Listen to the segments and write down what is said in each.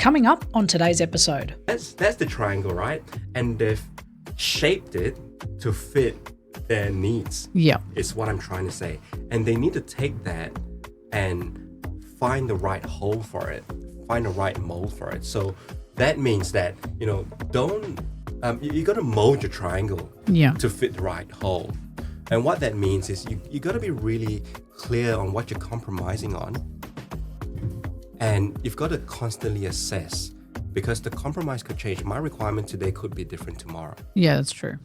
Coming up on today's episode. That's the triangle, right? And they've shaped it to fit their needs. Yeah. Is what I'm trying to say. And they need to take that and find the right hole for it, find the right mold for it. So that means that, don't, you got to mold your triangle to fit the right hole. And what that means is you got to be really clear on what you're compromising on. And you've got to constantly assess, because the compromise could change. My requirement today could be different tomorrow. Yeah, that's true.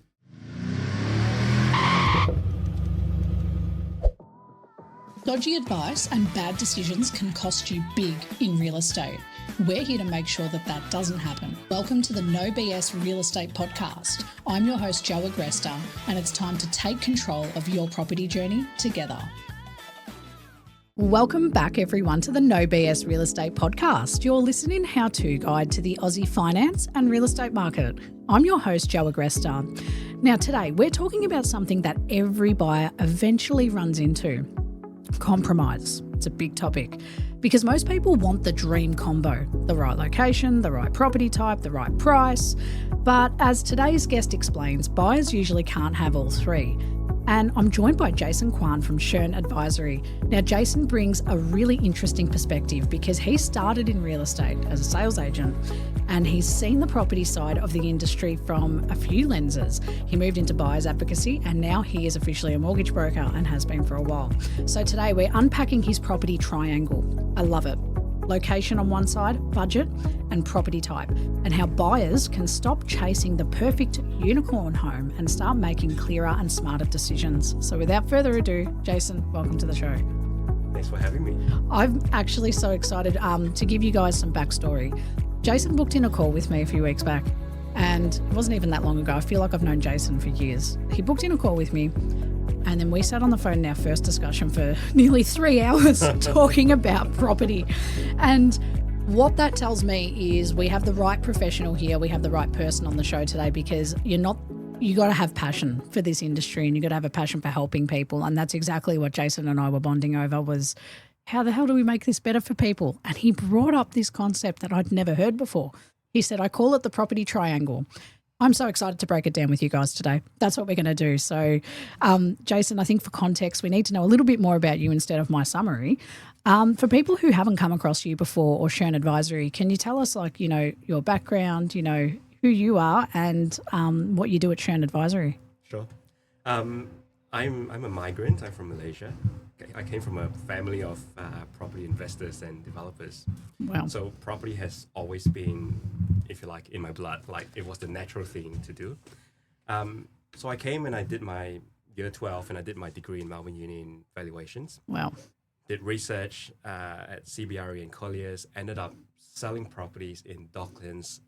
Dodgy advice and bad decisions can cost you big in real estate. We're here to make sure that doesn't happen. Welcome to the No BS Real Estate Podcast. I'm your host, Jo Agresta, and it's time to take control of your property journey together. Welcome back, everyone, to the No BS Real Estate Podcast, your listening how-to guide to the Aussie finance and real estate market. I'm your host, Jo Agresta. Now, today, we're talking about something that every buyer eventually runs into: compromise. It's a big topic because most people want the dream combo, the right location, the right property type, the right price. But as today's guest explains, buyers usually can't have all three. And I'm joined by Jason Kuan from Shern Advisory. Now, Jason brings a really interesting perspective because he started in real estate as a sales agent and he's seen the property side of the industry from a few lenses. He moved into buyer's advocacy and now he is officially a mortgage broker and has been for a while. So today we're unpacking his property triangle. I love it. Location on one side, budget, and property type, and how buyers can stop chasing the perfect unicorn home and start making clearer and smarter decisions. So without further ado, Jason, welcome to the show. Thanks for having me. I'm actually so excited to give you guys some backstory. Jason booked in a call with me a few weeks back, and it wasn't even that long ago. I feel like I've known Jason for years. He booked in a call with me, and then we sat on the phone in our first discussion for nearly 3 hours talking about property. And what that tells me is we have the right professional here. We have the right person on the show today because you got to have passion for this industry and you got to have a passion for helping people. And that's exactly what Jason and I were bonding over was, how the hell do we make this better for people? And he brought up this concept that I'd never heard before. He said, I call it the property triangle. I'm so excited to break it down with you guys today. That's what we're going to do. So, Jason, I think for context, we need to know a little bit more about you instead of my summary. For people who haven't come across you before or Shern Advisory, can you tell us, your background, who you are and what you do at Shern Advisory? Sure. I'm a migrant. I'm from Malaysia. I came from a family of property investors and developers. Wow. So property has always been, if you like, in my blood. Like it was the natural thing to do. So I came and I did my year 12 and I did my degree in Melbourne Uni in valuations. Wow. Did research at CBRE and Colliers. Ended up selling properties in Docklands,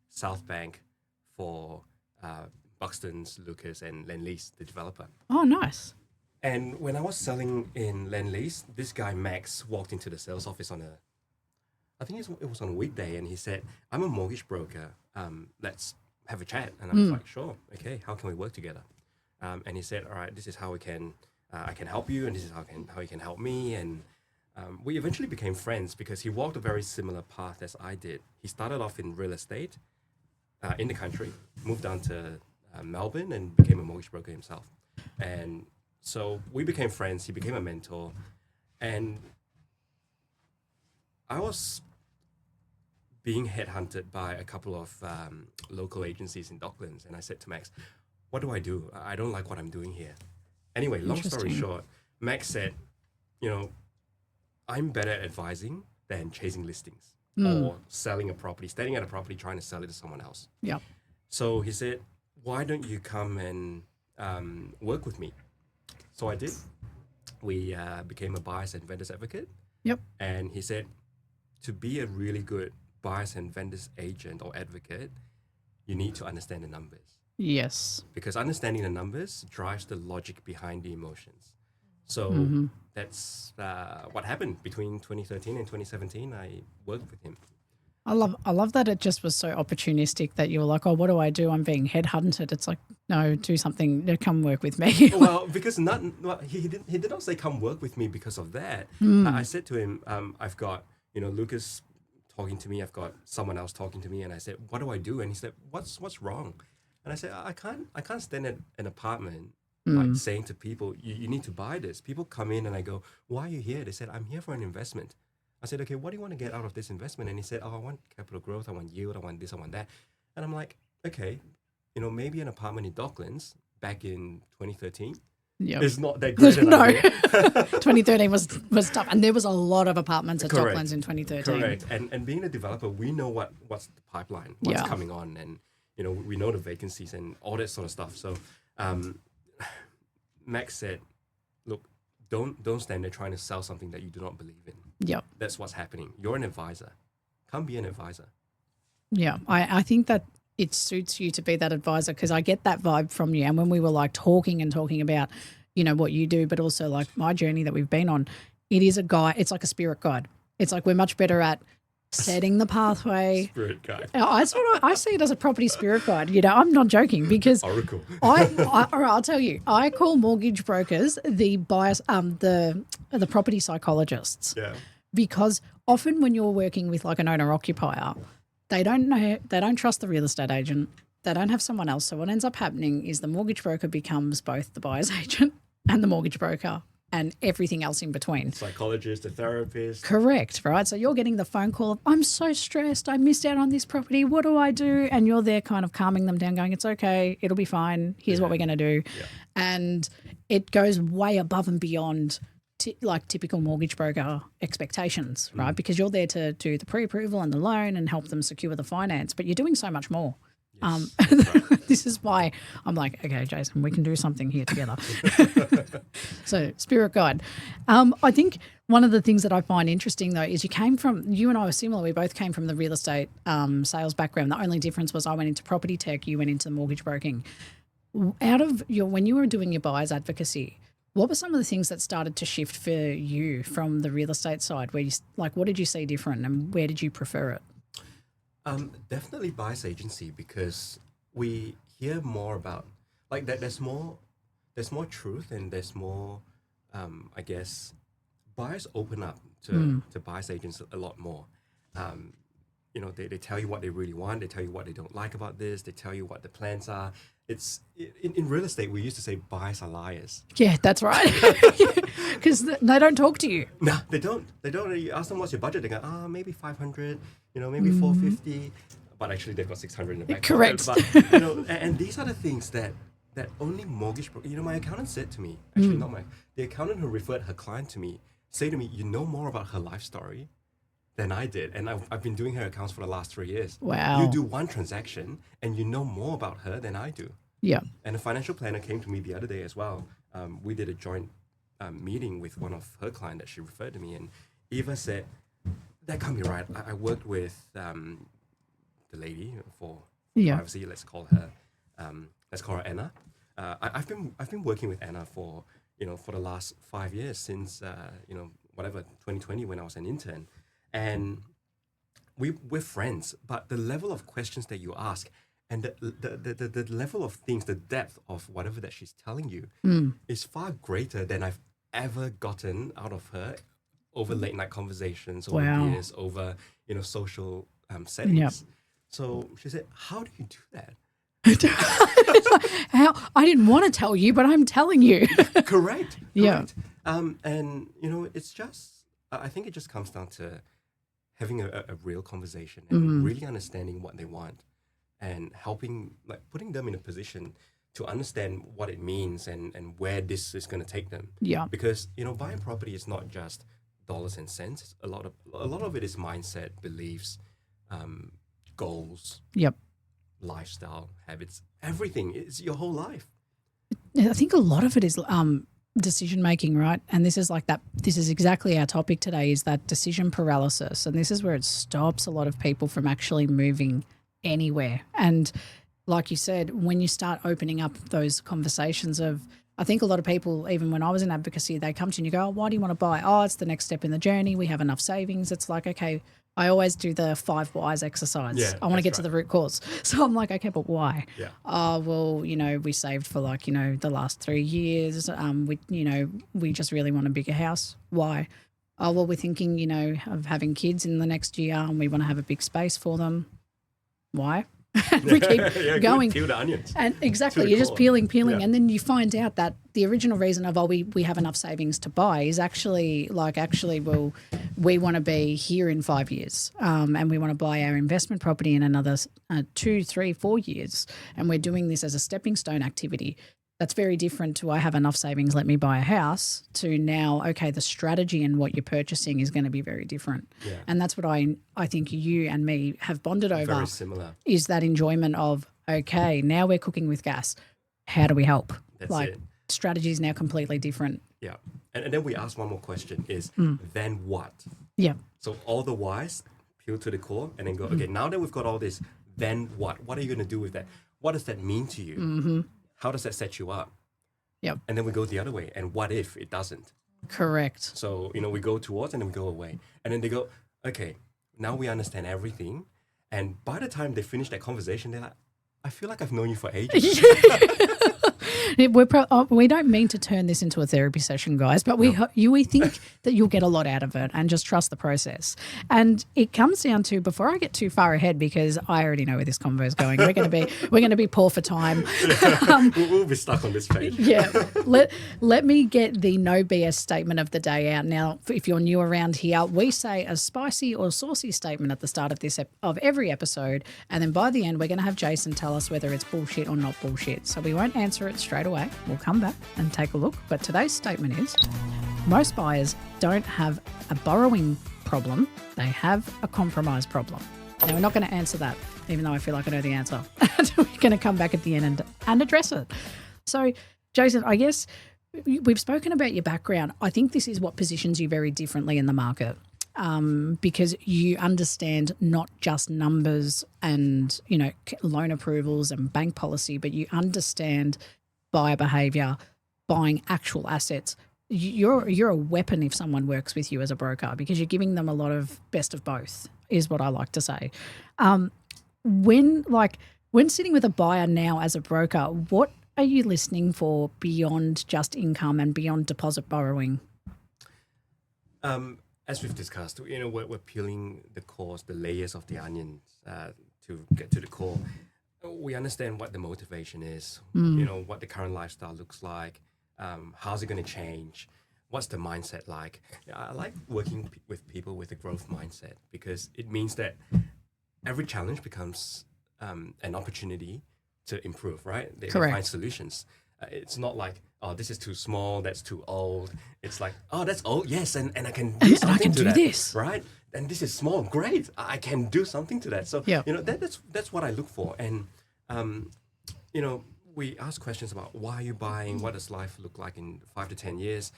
South Bank for Buxton's, Lucas and Lendlease, the developer. Oh, nice. And when I was selling in Lendlease, this guy, Max, walked into the sales office I think it was on a weekday, and he said, I'm a mortgage broker. Let's have a chat. And I was like, sure, okay, how can we work together? And he said, all right, this is how I can help you, and this is how you can help me. And we eventually became friends because he walked a very similar path as I did. He started off in real estate in the country, moved down to Melbourne and became a mortgage broker himself. And so we became friends. He became a mentor. And I was being headhunted by a couple of local agencies in Docklands. And I said to Max, what do? I don't like what I'm doing here. Anyway, long story short, Max said, I'm better at advising than chasing listings or selling a property, standing at a property, trying to sell it to someone else. Yeah. So he said, why don't you come and work with me? So I did. We became a buyers and vendors advocate. Yep. And he said, to be a really good buyers and vendors agent or advocate, you need to understand the numbers. Yes. Because understanding the numbers drives the logic behind the emotions. So that's what happened between 2013 and 2017. I worked with him. I love that it just was so opportunistic that you were like, oh, what do I do? I'm being headhunted. It's like, no, do something. Come work with me. Well, because he did not say come work with me because of that. I said to him, I've got Lucas talking to me. I've got someone else talking to me, and I said, "What do I do?" And he said, "What's wrong?" And I said, "I can't stand at an apartment like saying to people, you need to buy this. People come in and I go, why are you here? They said, I'm here for an investment. I said, okay, what do you want to get out of this investment? And he said, oh, I want capital growth, I want yield, I want this, I want that. And I'm like, okay, maybe an apartment in Docklands back in 2013 is not that great an idea. 2013 was tough. And there was a lot of apartments at Correct. Docklands in 2013. Correct. And being a developer, we know what's the pipeline, what's coming on, and we know the vacancies and all that sort of stuff. So Max said, look, don't stand there trying to sell something that you do not believe in. Yep. That's what's happening. You're an advisor. Come be an advisor. Yeah. I think that it suits you to be that advisor, because I get that vibe from you. And when we were like talking about, what you do, but also like my journey that we've been on, it is a guide. It's like a spirit guide. It's like we're much better at setting the pathway. Spirit guide. I see it as a property spirit guide. I'm not joking, because Oracle. all right, I'll tell you, I call mortgage brokers the property psychologists. Yeah. Because often when you're working with like an owner occupier, they don't trust the real estate agent. They don't have someone else. So what ends up happening is the mortgage broker becomes both the buyer's agent and the mortgage broker, and everything else in between. Psychologist, a therapist. Correct, right? So you're getting the phone call of, I'm so stressed, I missed out on this property, what do I do? And you're there kind of calming them down, going, it's okay, it'll be fine, here's what we're going to do. Yeah. And it goes way above and beyond like typical mortgage broker expectations, right? Because you're there to do the pre-approval and the loan and help them secure the finance, but you're doing so much more. Yes, right. This is why I'm like, okay, Jason, we can do something here together. So spirit guide. I think one of the things that I find interesting though is you and I were similar. We both came from the real estate sales background. The only difference was I went into property tech, you went into mortgage broking. When you were doing your buyer's advocacy, what were some of the things that started to shift for you from the real estate side? What did you see different, and where did you prefer it? Definitely buyer's agency, because we hear more about like that. There's more truth, and there's more. I guess buyers open up to buyer's agents a lot more. They tell you what they really want. They tell you what they don't like about this. They tell you what the plans are. It's in real estate, we used to say buyers are liars. Yeah, that's right. Because they don't talk to you. No, they don't. You ask them what's your budget. They go, maybe 500. Maybe 450. But actually, they've got 600 in the back. Correct. But, and these are the things that only mortgage. My accountant said to me. Actually, the accountant who referred her client to me say to me, you know more about her life story than I did. And I've been doing her accounts for the last 3 years. Wow. You do one transaction and you know more about her than I do. Yeah. And a financial planner came to me the other day as well. We did a joint meeting with one of her clients that she referred to me. And Eva said, that can't be right. I worked with the lady for privacy. Let's call her Anna. I've been working with Anna for the last 5 years, since 2020 when I was an intern. And we're friends, but the level of questions that you ask and the level of things, the depth of whatever that she's telling you is far greater than I've ever gotten out of her over late night conversations, over years, over social settings. Yep. So she said, "How do you do that?" How? I didn't want to tell you, but I'm telling you. Correct. Yeah. And it's just. I think it just comes down to having a real conversation and really understanding what they want, and putting them in a position to understand what it means and where this is going to take them. Yeah. Because buying property is not just dollars and cents. A lot of it is mindset, beliefs, goals. Yep. Lifestyle, habits, everything. It's your whole life. I think a lot of it is decision making, right? And this is exactly our topic today, is that decision paralysis. And this is where it stops a lot of people from actually moving anywhere. And like you said, when you start opening up those conversations I think a lot of people, even when I was in advocacy, they come to you and you go, oh, why do you want to buy? Oh, it's the next step in the journey. We have enough savings. It's like, okay, I always do the 5 whys exercise. Yeah, I want to get to the root cause. So I'm like, okay, but why? Yeah. Oh, well, we saved for the last 3 years. We just really want a bigger house. Why? oh, well, we're thinking, of having kids in the next year and we want to have a big space for them. Why? We keep going. Peel the onions. And exactly, the you're just core. peeling, Yeah. and then you find out that the original reason of, we have enough savings to buy is actually, well, we want to be here in 5 years and we want to buy our investment property in another 2, 3, 4 years, and we're doing this as a stepping stone activity. That's very different to I have enough savings, let me buy a house, to now, okay, the strategy and what you're purchasing is going to be very different. Yeah. And that's what I think you and me have bonded over. Very similar. Is that enjoyment of, okay, now we're cooking with gas. How do we help? That's it. Strategy is now completely different. Yeah. And then we ask one more question is, then what? Yeah. So all the whys, peel to the core, and then go, okay, now that we've got all this, then what? What are you going to do with that? What does that mean to you? Mm-hmm. How does that set you up? Yep. And then we go the other way. And what if it doesn't? Correct. So, we go towards and then we go away. And then they go, okay, now we understand everything. And by the time they finish that conversation, they're like, I feel like I've known you for ages. We don't mean to turn this into a therapy session, guys, but we think that you'll get a lot out of it, and just trust the process. And it comes down to, before I get too far ahead, because I already know where this convo is going, we're going to be poor for time. We'll be stuck on this page. Yeah. Let me get the no BS statement of the day out. Now, if you're new around here, we say a spicy or saucy statement at the start of of every episode, and then by the end, we're going to have Jason tell us whether it's bullshit or not bullshit. So we won't answer it straight away. We'll come back and take a look. But today's statement is, most buyers don't have a borrowing problem. They have a compromise problem. Now, we're not going to answer that, even though I feel like I know the answer. We're going to come back at the end and address it. So, Jason, I guess we've spoken about your background. I think this is what positions you very differently in the market. Because you understand not just numbers and, loan approvals and bank policy, but you understand buyer behaviour, buying actual assets. You're a weapon if someone works with you as a broker, because you're giving them a lot of best of both, is what I like to say. When sitting with a buyer now as a broker, what are you listening for beyond just income and beyond deposit borrowing? As we've discussed, we're peeling the layers of the onions to get to the core. We understand what the motivation is, what the current lifestyle looks like, how's it going to change, what's the mindset like. I like working with people with a growth mindset, because it means that every challenge becomes an opportunity to improve, right? They find solutions. It's not like, oh, this is too small, that's too old. It's like, oh, that's old, yes, and I can do something I can to do that, this, right? And this is small, great, I can do something to that. So, that's what I look for. And, we ask questions about why are you buying, what does life look like in 5 to 10 years,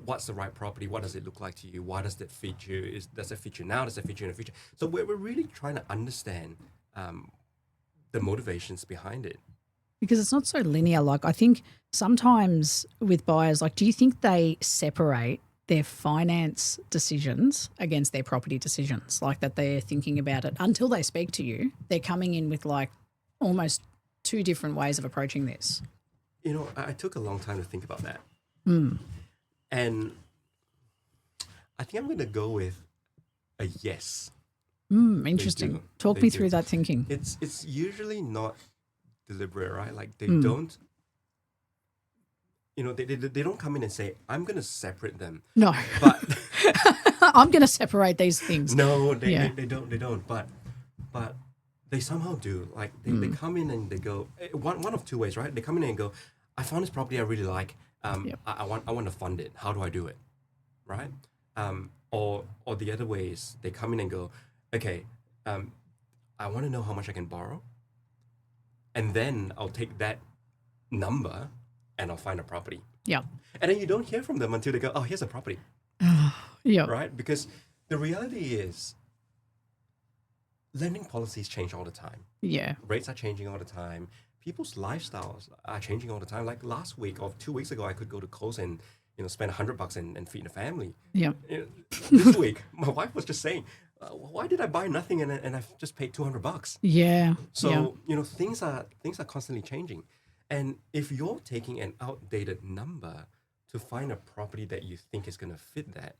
what's the right property, what does it look like to you, why does that fit you, does it fit you now, does it fit you in the future? So we're really trying to understand the motivations behind it. Because it's not so linear. Like, I think sometimes with buyers, do you think they separate their finance decisions against their property decisions? Like, that they're thinking about it until they speak to you. They're coming in with almost two different ways of approaching this. I took a long time to think about that. And I think I'm going to go with a yes. Interesting. Talk me through that thinking. It's usually not deliberate, right? Like, they don't, they don't come in and say, I'm going to separate them. No. But I'm going to separate these things. No, they don't. But they somehow do. Like, they come in and they go, one of two ways, right? They come in and go, I found this property I really like. I want to fund it. How do I do it? Right? Or the other way is they come in and go, okay, I want to know how much I can borrow. And then I'll take that number and I'll find a property. Yeah. And then you don't hear from them until they go, oh, here's a property. Yeah. Right? Because the reality is, lending policies change all the time. Yeah. Rates are changing all the time. People's lifestyles are changing all the time. Like last week or 2 weeks ago, I could go to Coles and spend $100 and feed a family. Yeah. This week, my wife was just saying, why did I buy nothing and I've just paid $200? Yeah. So things are constantly changing, and if you're taking an outdated number to find a property that you think is going to fit that.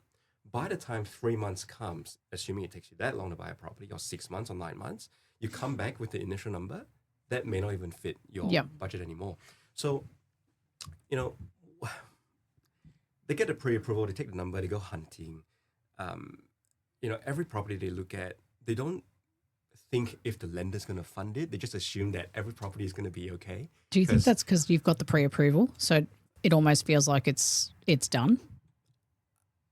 By the time 3 months comes, assuming it takes you that long to buy a property, or 6 months or 9 months, you come back with the initial number that may not even fit your budget anymore. So, you know, they get the pre-approval, they take the number, they go hunting. You know, every property they look at, they don't think if the lender's going to fund it. They just assume that every property is going to be okay. Do you think that's because you've got the pre-approval, so it almost feels like it's done?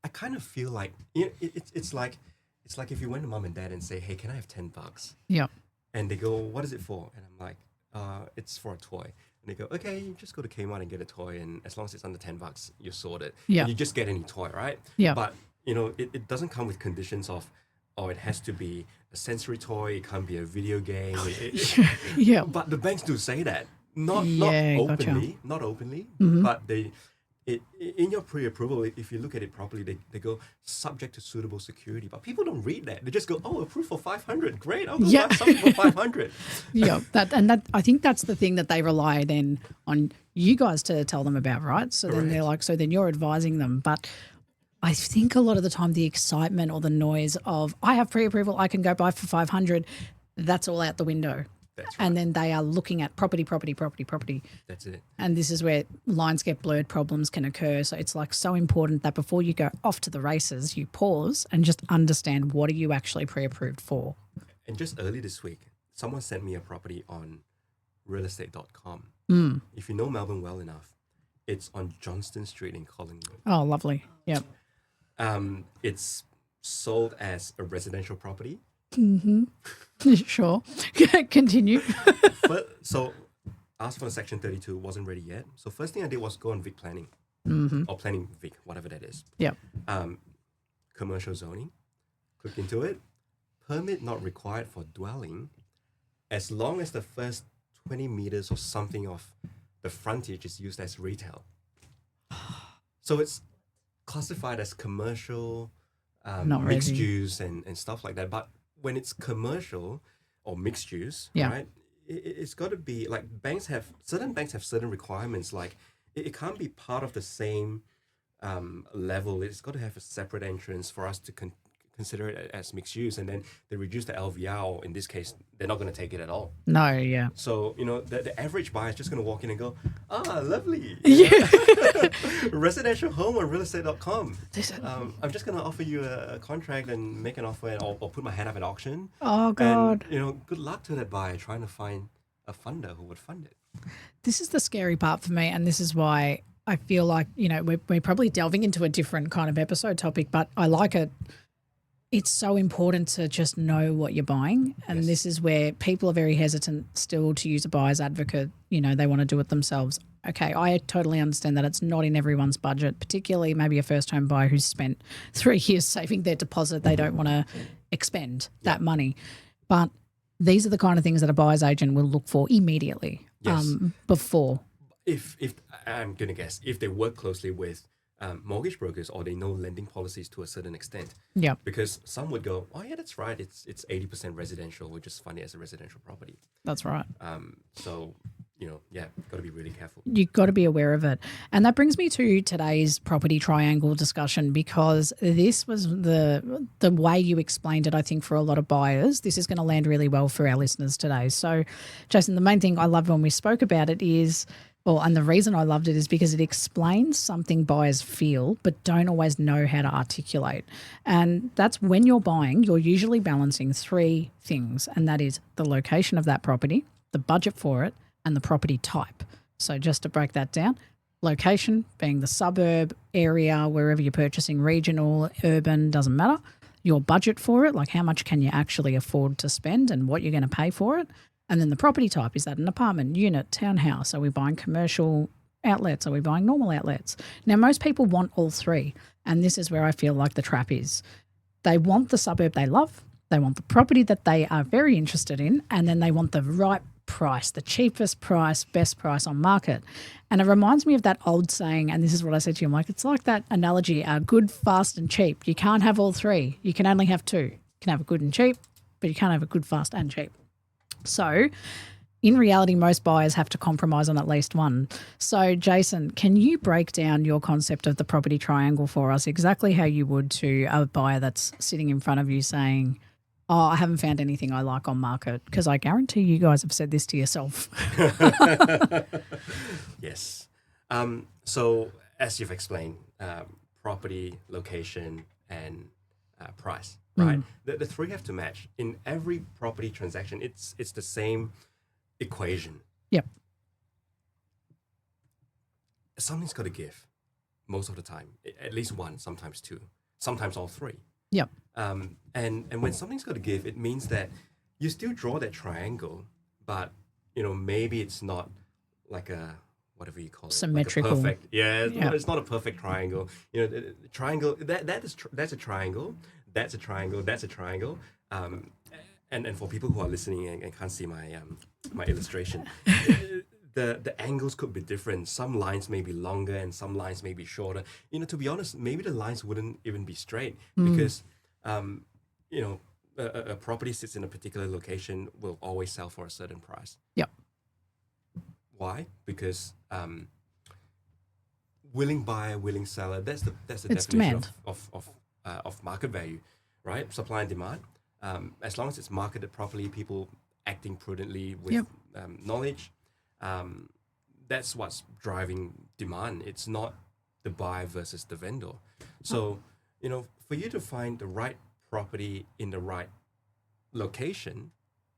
I kind of feel like, you know, it's like if you went to mom and dad and say, hey, can I have $10? Yeah. And they go, what is it for? And I'm like, it's for a toy. And they go, okay, you just go to Kmart and get a toy, and as long as it's under $10, you're sorted. Yeah. And you just get any toy, right? Yeah. But, you know, it doesn't come with conditions of, oh, it has to be a sensory toy, it can't be a video game. Yeah. But the banks do say that. Not openly, but in your pre-approval, if you look at it properly, they go subject to suitable security. But people don't read that. They just go, oh, approved for 500. Great, I'll go buy something for 500. Yeah, that I think that's the thing that they rely then on you guys to tell them about, right? So then they're like, so then you're advising them. But I think a lot of the time the excitement or the noise of I have pre-approval, I can go buy for 500, that's all out the window. That's right. And then they are looking at property. That's it. And this is where lines get blurred, problems can occur. So it's like so important that before you go off to the races, you pause and just understand what are you actually pre-approved for. And just early this week, someone sent me a property on realestate.com. If you know Melbourne well enough, it's on Johnston Street in Collingwood. Oh, lovely. Yep. It's sold as a residential property. Sure. Continue. So asked for Section 32, wasn't ready yet. So first thing I did was go on Vic Planning or Planning Vic, whatever that is. Yep. Commercial zoning, click into it. Permit not required for dwelling as long as the first 20 meters or something of the frontage is used as retail. So it's classified as commercial, mixed use and stuff like that. But when it's commercial or mixed use, right, it's got to be like certain banks have certain requirements. Like it can't be part of the same level. It's got to have a separate entrance for us to consider it as mixed use. And then they reduce the LVR, or in this case, they're not going to take it at all. No, yeah. So, you know, the average buyer is just going to walk in and go, lovely. Yeah. Residential home on realestate.com. I'm just going to offer you a contract and make an offer or put my hand up at auction. Oh, God. And, you know, good luck to that buyer trying to find a funder who would fund it. This is the scary part for me, and this is why I feel like, you know, we're probably delving into a different kind of episode topic, but I like it. It's so important to just know what you're buying. And this is where people are very hesitant still to use a buyer's advocate. You know, they want to do it themselves. Okay, I totally understand that it's not in everyone's budget, particularly maybe a first home buyer who's spent 3 years saving their deposit. They don't want to expend that money. But these are the kind of things that a buyer's agent will look for immediately before. If I'm going to guess, if they work closely with mortgage brokers or they know lending policies to a certain extent. Yeah. Because some would go, oh yeah, that's right. It's 80% residential. We'll just fund it as a residential property. That's right. So, you know, got to be really careful. You've got to be aware of it. And that brings me to today's property triangle discussion, because this was the way you explained it, I think, for a lot of buyers. This is going to land really well for our listeners today. So, Jason, the main thing I loved when we spoke about it is, and the reason I loved it is because it explains something buyers feel but don't always know how to articulate. And that's when you're buying, you're usually balancing 3 things, and that is the location of that property, the budget for it, and the property type. So just to break that down, location being the suburb, area, wherever you're purchasing, regional, urban, doesn't matter. Your budget for it, like how much can you actually afford to spend and what you're going to pay for it. And then the property type, is that an apartment, unit, townhouse? Are we buying commercial outlets? Are we buying normal outlets? Now, most people want all 3, and this is where I feel like the trap is. They want the suburb they love, they want the property that they are very interested in, and then they want the right price, the cheapest price, best price on market. And it reminds me of that old saying, and this is what I said to you, I'm like, it's like that analogy, good, fast, and cheap. You can't have all 3. You can only have 2. You can have a good and cheap, but you can't have a good, fast, and cheap. So in reality, most buyers have to compromise on at least one. So, Jason, can you break down your concept of the property triangle for us, exactly how you would to a buyer that's sitting in front of you saying, oh, I haven't found anything I like on market? Because I guarantee you guys have said this to yourself. Yes. So as you've explained, property, location, and price, right? The three have to match. In every property transaction, it's the same equation. Yep. Something's got to give most of the time. At least one, sometimes two, sometimes all three. Yep. And when something's got to give, it means that you still draw that triangle, but maybe it's not like a whatever you call it, symmetrical. like a perfect. Yeah, it's not a perfect triangle. The triangle that's a triangle. That's a triangle. That's a triangle. And for people who are listening and can't see my my illustration, the angles could be different. Some lines may be longer and some lines may be shorter. To be honest, maybe the lines wouldn't even be straight because a property sits in a particular location will always sell for a certain price. Yep. Why? Because willing buyer, willing seller. That's the It's definition demand. of market value, right? Supply and demand. As long as it's marketed properly, people acting prudently with knowledge, that's what's driving demand. It's not the buyer versus the vendor. So, for you to find the right property in the right location,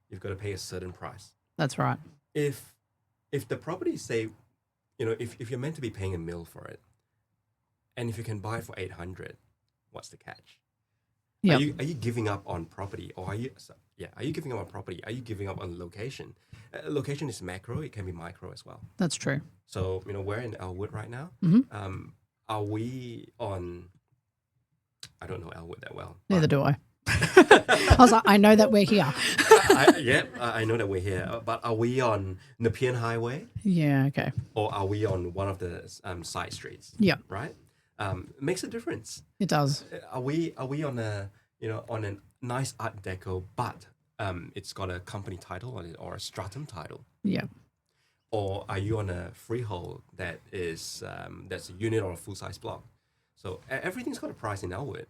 you've got to pay a certain price. That's right. If the property, say, if you're meant to be paying $1 million for it, and if you can buy it for 800, what's the catch? Yep. Are you giving up on property, or are you giving up on property? Are you giving up on location? Location is macro; it can be micro as well. That's true. So we're in Elwood right now. Are we on? I don't know Elwood that well. Neither do I. I was like, I know that we're here. I know that we're here. But are we on Nepean Highway? Yeah. Okay. Or are we on one of the side streets? Yeah. Right. It makes a difference. It does. Are we on a on a nice Art Deco, but it's got a company title or a stratum title? Yeah. Or are you on a freehold that is that's a unit or a full size block? So everything's got a price in Elwood.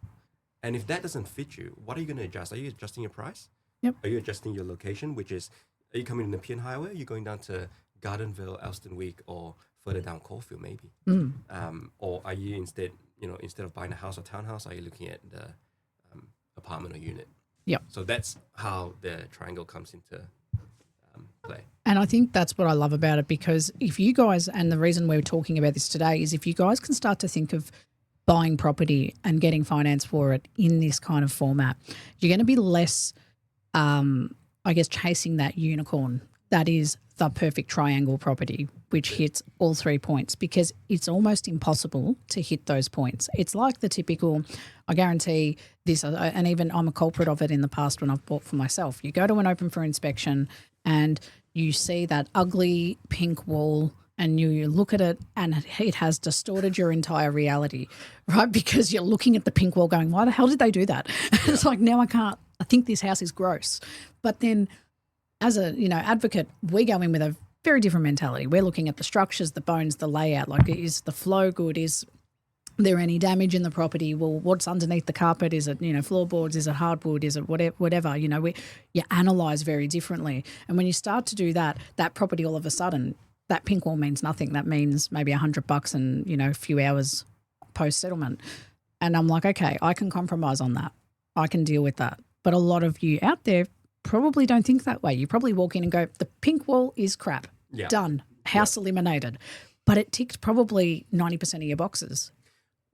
And if that doesn't fit you, what are you going to adjust? Are you adjusting your price? Yep. Are you adjusting your location, which is, are you coming to Nepean Highway? Are you going down to Gardenville, Elstonwick, or further down Caulfield maybe? Or are you instead of buying a house or townhouse, are you looking at the apartment or unit? Yep. So that's how the triangle comes into play. And I think that's what I love about it, because if you guys, and the reason we're talking about this today is if you guys can start to think of buying property and getting finance for it in this kind of format, you're going to be less, chasing that unicorn that is the perfect triangle property, which hits all 3 points, because it's almost impossible to hit those points. It's like the typical, I guarantee this, and even I'm a culprit of it in the past when I've bought for myself. You go to an open for inspection and you see that ugly pink wall, and you look at it and it has distorted your entire reality, right? Because you're looking at the pink wall going, why the hell did they do that? It's like, now I think this house is gross. But then as a, advocate, we go in with a very different mentality. We're looking at the structures, the bones, the layout, like is the flow good? Is there any damage in the property? Well, what's underneath the carpet? Is it, floorboards? Is it hardwood? Is it whatever? You analyse very differently. And when you start to do that, that property all of a sudden, that pink wall means nothing. That means maybe $100 and, a few hours post-settlement. And I'm like, okay, I can compromise on that. I can deal with that. But a lot of you out there probably don't think that way. You probably walk in and go, the pink wall is crap. Yeah. Done. House eliminated. But it ticked probably 90% of your boxes.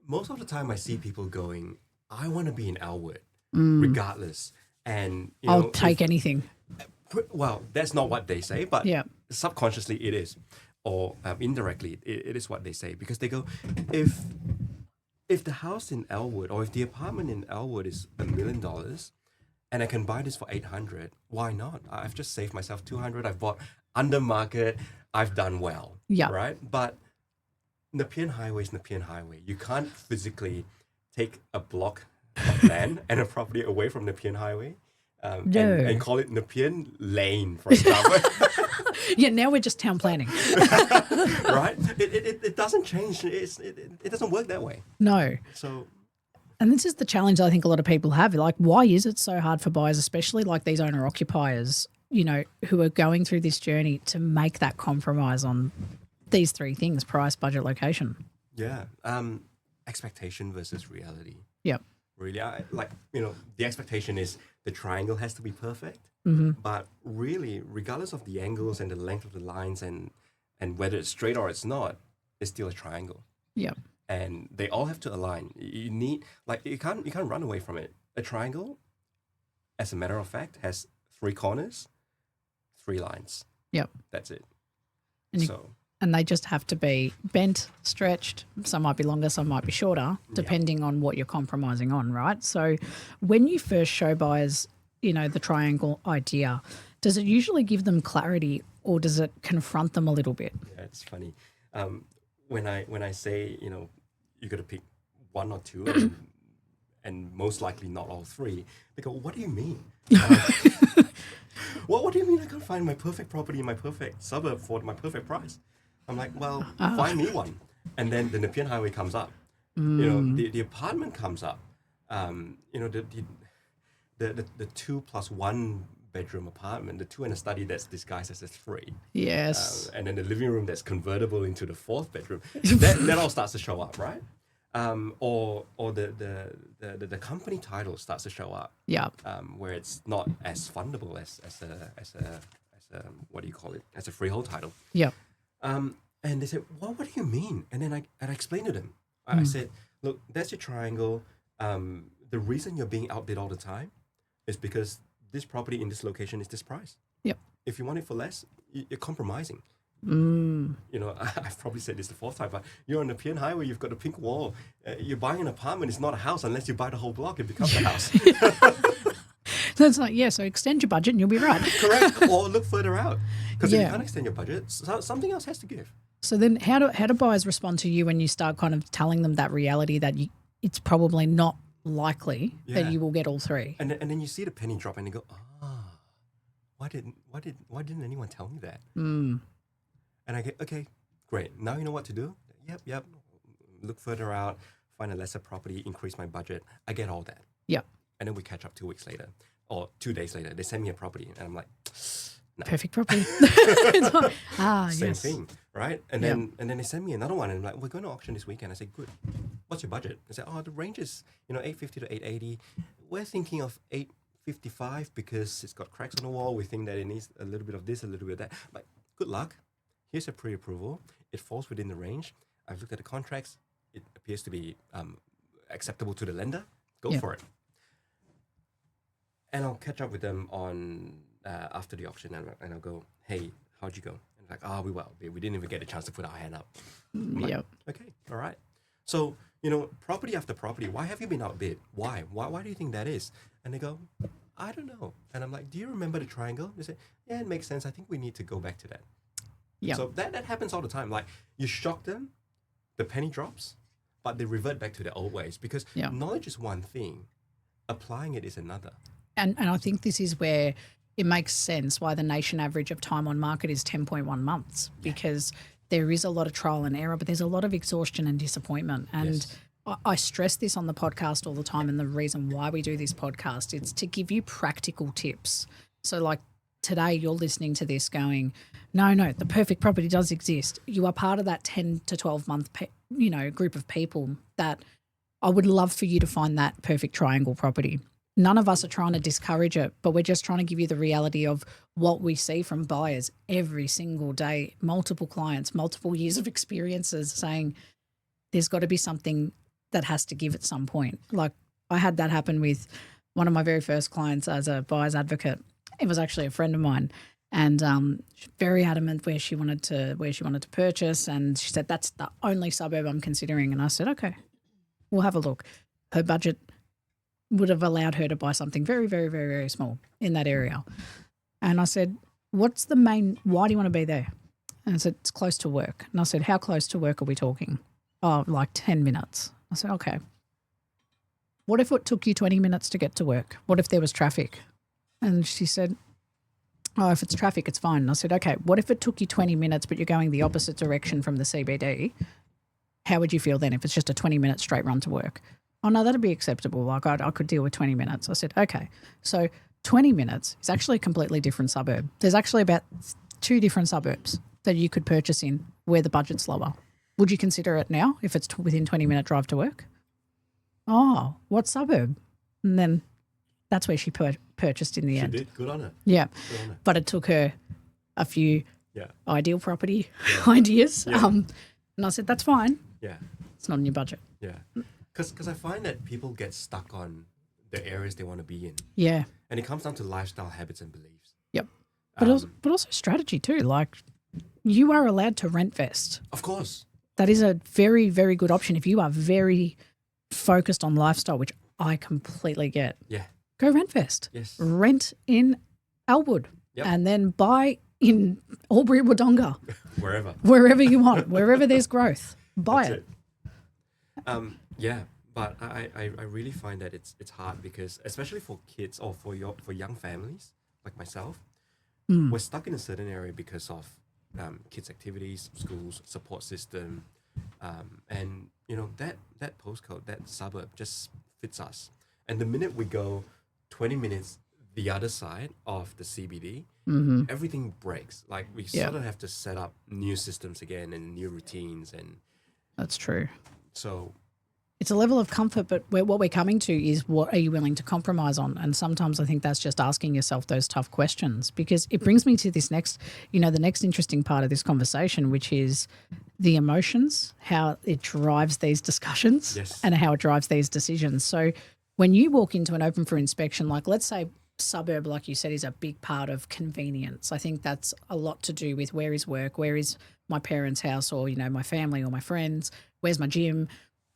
Most of the time I see people going, I want to be in Elwood, regardless. And I'll take anything. Well, that's not what they say, but yeah, subconsciously it is, or indirectly it is what they say, because they go, if the house in Elwood or if the apartment in Elwood is $1 million and I can buy this for 800, why not? I've just saved myself 200. I've bought under market. I've done well. Yeah. Right. But Nepean Highway is Nepean Highway. You can't physically take a block of land and a property away from Nepean Highway. And call it Nepean Lane, for example. Yeah, now we're just town planning. Right? It doesn't change. It doesn't work that way. No. So, And this is the challenge I think a lot of people have. Like, why is it so hard for buyers, especially like these owner-occupiers, you know, who are going through this journey to make that compromise on these three things: price, budget, location? yeah. Expectation versus reality. Yep. Really, the expectation is the triangle has to be perfect. Mm-hmm. But really, regardless of the angles and the length of the lines and whether it's straight or it's not, it's still a triangle. Yep. And they all have to align. You need, you can't run away from it. A triangle, as a matter of fact, has 3 corners, 3 lines. Yep. That's it. And And they just have to be bent, stretched. Some might be longer, some might be shorter, depending on what you're compromising on, right? So when you first show buyers, you know, the triangle idea, does it usually give them clarity or does it confront them a little bit? Yeah, it's funny. When I say, you know, you got to pick 1 or 2 and most likely not all 3, they go, what do you mean? What do you mean I can't find my perfect property in my perfect suburb for my perfect price? I'm like, well, find me one. And then the Nepean Highway comes up. You know, the apartment comes up. You know, the 2+1 bedroom apartment, the 2 and a study that's disguised as a 3. Yes. And then the living room that's convertible into the 4th bedroom. that all starts to show up, right? Or the company title starts to show up. Yeah. Where it's not as fundable as a what do you call it? As a freehold title. Yeah. And they said, well, what do you mean? And then I explained to them. I said, look, that's your triangle. The reason you're being outbid all the time is because this property in this location is this price. Yep. If you want it for less, you're compromising. You know, I've probably said this the 4th time, but you're on the Nepean Highway, you've got a pink wall. You're buying an apartment, it's not a house unless you buy the whole block, it becomes a house. So it's like, so extend your budget and you'll be right. Correct. Or look further out. Because if you can't extend your budget, something else has to give. So then how do buyers respond to you when you start kind of telling them that reality that it's probably not likely that you will get all 3? And then you see the penny drop and you go, why didn't anyone tell me that? And I get, okay, great. Now you know what to do? Yep. Look further out, find a lesser property, increase my budget. I get all that. Yep. And then we catch up 2 weeks later or 2 days later. They send me a property and I'm like, no. Perfect property. Same thing, right? And then they send me another one and I'm like, we're going to auction this weekend. I say, good. What's your budget? They say, the range is, you know, 850 to 880. We're thinking of 855 because it's got cracks on the wall. We think that it needs a little bit of this, a little bit of that. I'm like, good luck. Here's a pre-approval. It falls within the range. I've looked at the contracts. It appears to be acceptable to the lender. Go for it. And I'll catch up with them on after the auction, and I'll go, hey, how'd you go? And like, we didn't even get a chance to put our hand up. Like, okay, all right. So, you know, property after property, why have you been outbid? Why do you think that is? And they go, I don't know. And I'm like, do you remember the triangle? They say, yeah, it makes sense. I think we need to go back to that. Yeah. So that happens all the time. Like, you shock them, the penny drops, but they revert back to their old ways because knowledge is one thing, applying it is another. And I think this is where it makes sense why the nation average of time on market is 10.1 months because there is a lot of trial and error, but there's a lot of exhaustion and disappointment. And I stress this on the podcast all the time, and the reason why we do this podcast is to give you practical tips. So like today you're listening to this going, no, the perfect property does exist. You are part of that 10 to 12 month, group of people that I would love for you to find that perfect triangle property. None of us are trying to discourage it, but we're just trying to give you the reality of what we see from buyers every single day, multiple clients, multiple years of experiences saying there's got to be something that has to give at some point. Like I had that happen with one of my very first clients as a buyer's advocate. It was actually a friend of mine and very adamant where she wanted to purchase, and she said, that's the only suburb I'm considering. And I said, okay, we'll have a look. Her budget would have allowed her to buy something very, very, very, very small in that area. And I said, why do you want to be there? And I said, it's close to work. And I said, how close to work are we talking? Oh, like 10 minutes. I said, okay. What if it took you 20 minutes to get to work? What if there was traffic? And she said, oh, if it's traffic, it's fine. And I said, okay, what if it took you 20 minutes, but you're going the opposite direction from the CBD? How would you feel then if it's just a 20-minute straight run to work? Oh, no, that'd be acceptable. Like I could deal with 20 minutes. I said, okay. So 20 minutes is actually a completely different suburb. There's actually about 2 different suburbs that you could purchase in where the budget's lower. Would you consider it now if it's within 20-minute drive to work? Oh, what suburb? And then that's where she purchased in the end. She did. Good on her. Yeah. Good on her. But it took her a few Yeah. ideal property ideas. Yeah. And I said, that's fine. Yeah. It's not in your budget. Yeah. Because I find that people get stuck on the areas they want to be in. Yeah. And it comes down to lifestyle, habits, and beliefs. Yep. But also strategy too. Like you are allowed to rent vest. Of course. That is a very, very good option if you are very focused on lifestyle, which I completely get. Yeah. Go rent vest. Yes. Rent in Elwood. Yep. And then buy in Albury Wodonga. Wherever You want. Wherever there's growth. Buy That's it. Yeah, but I really find that it's hard because especially for kids or for young families like myself, we're stuck in a certain area because of kids' activities, schools, support system, and that postcode, that suburb just fits us. And the minute we go 20 minutes the other side of the CBD, everything breaks. Like we sort of have to set up new systems again and new routines, and That's true. so It's a level of comfort, but what we're coming to is what are you willing to compromise on? And sometimes I think that's just asking yourself those tough questions, because it brings me to this next, the next interesting part of this conversation, which is the emotions, how it drives these discussions and how it drives these decisions. So when you walk into an open for inspection, like let's say suburb, like you said, is a big part of convenience. I think that's a lot to do with where is work, where is my parents' house, or, my family or my friends, where's my gym.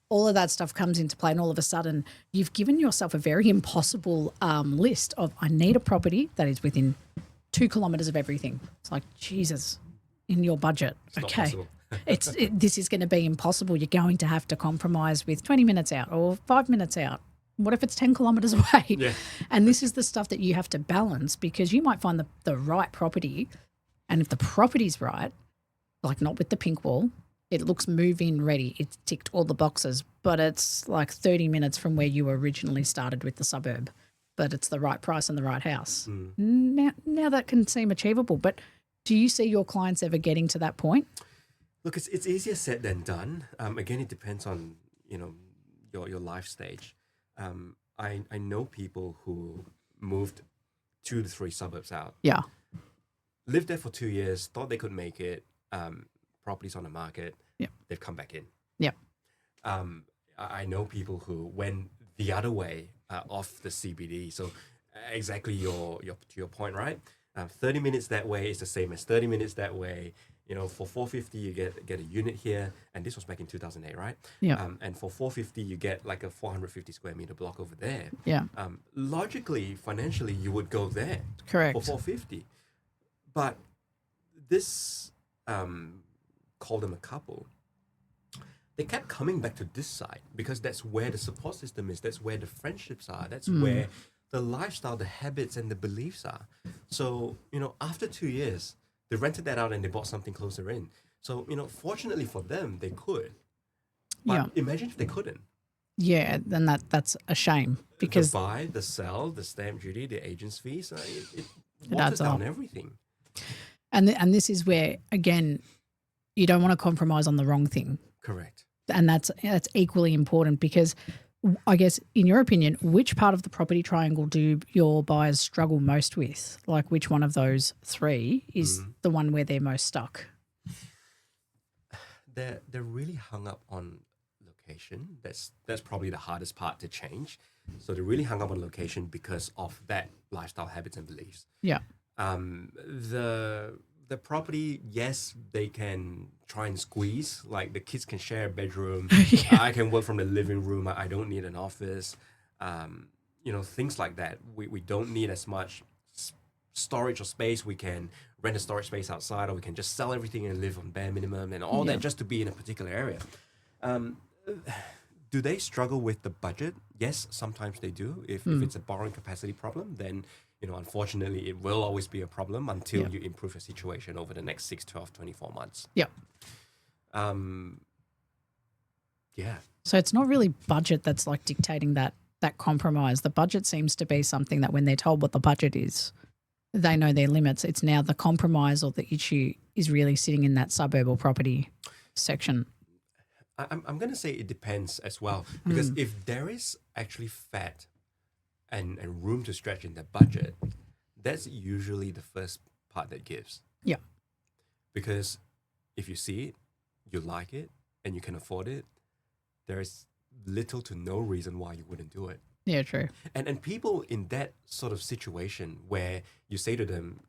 All of that stuff comes into play, and all of a sudden you've given yourself a very impossible list of I need a property that is within 2 kilometres of everything. It's like, Jesus, in your budget. it's not Okay. possible. This is going to be impossible. You're going to have to compromise with 20 minutes out or 5 minutes out. What if it's 10 kilometres away? Yeah. And this is the stuff that you have to balance, because you might find the right property, and if the property's right, like not with the pink wall, it looks move-in ready. It's ticked all the boxes, but it's like 30 minutes from where you originally started with the suburb, but it's the right price and the right house. Now that can seem achievable, but do you see your clients ever getting to that point? Look, it's easier said than done. Again, it depends on your life stage. I know people who moved 2 to 3 suburbs out. Yeah. Lived there for 2 years, thought they could make it. Properties on the market. Yep. They've come back in. Yep. I know people who went the other way off the CBD. So exactly to your point, right? 30 minutes that way is the same as 30 minutes that way. For $450 you get a unit here, and this was back in 2008, right? Yeah. And for $450 you get like a 450 square meter block over there. Yeah. Logically, financially, you would go there. Correct. For $450, but this call them a couple. They kept coming back to this side because that's where the support system is. That's where the friendships are. That's where the lifestyle, the habits, and the beliefs are. So, after 2 years, they rented that out and they bought something closer in. So, fortunately for them, they could. But imagine if they couldn't. Yeah, then that's a shame, because the buy, the sell, the stamp duty, the agent's fees, it adds waters down up. everything. And this is where, again, you don't want to compromise on the wrong thing. Correct. And that's equally important, because I guess, in your opinion, which part of the property triangle do your buyers struggle most with? Like, which one of those 3 is the one where they're most stuck? They're really hung up on location. That's probably the hardest part to change. So they're really hung up on location because of that lifestyle, habits, and beliefs. Yeah. The property, yes, they can try and squeeze. Like the kids can share a bedroom. I can work from the living room. I don't need an office. Things like that. We don't need as much storage or space. We can rent a storage space outside, or we can just sell everything and live on bare minimum and all that just to be in a particular area. Do they struggle with the budget? Yes, sometimes they do. If it's a borrowing capacity problem, then unfortunately, it will always be a problem until Yeah. you improve your situation over the next 6, 12, 24 months. Yeah. Yeah. So it's not really budget that's like dictating that compromise. The budget seems to be something that when they're told what the budget is, they know their limits. It's now the compromise or the issue is really sitting in that suburb or property section. I'm going to say it depends as well, because if there is actually fat and room to stretch in the budget, that's usually the first part that gives. Yeah. Because if you see it, you like it, and you can afford it, there is little to no reason why you wouldn't do it. Yeah, true. And people in that sort of situation where you say to them,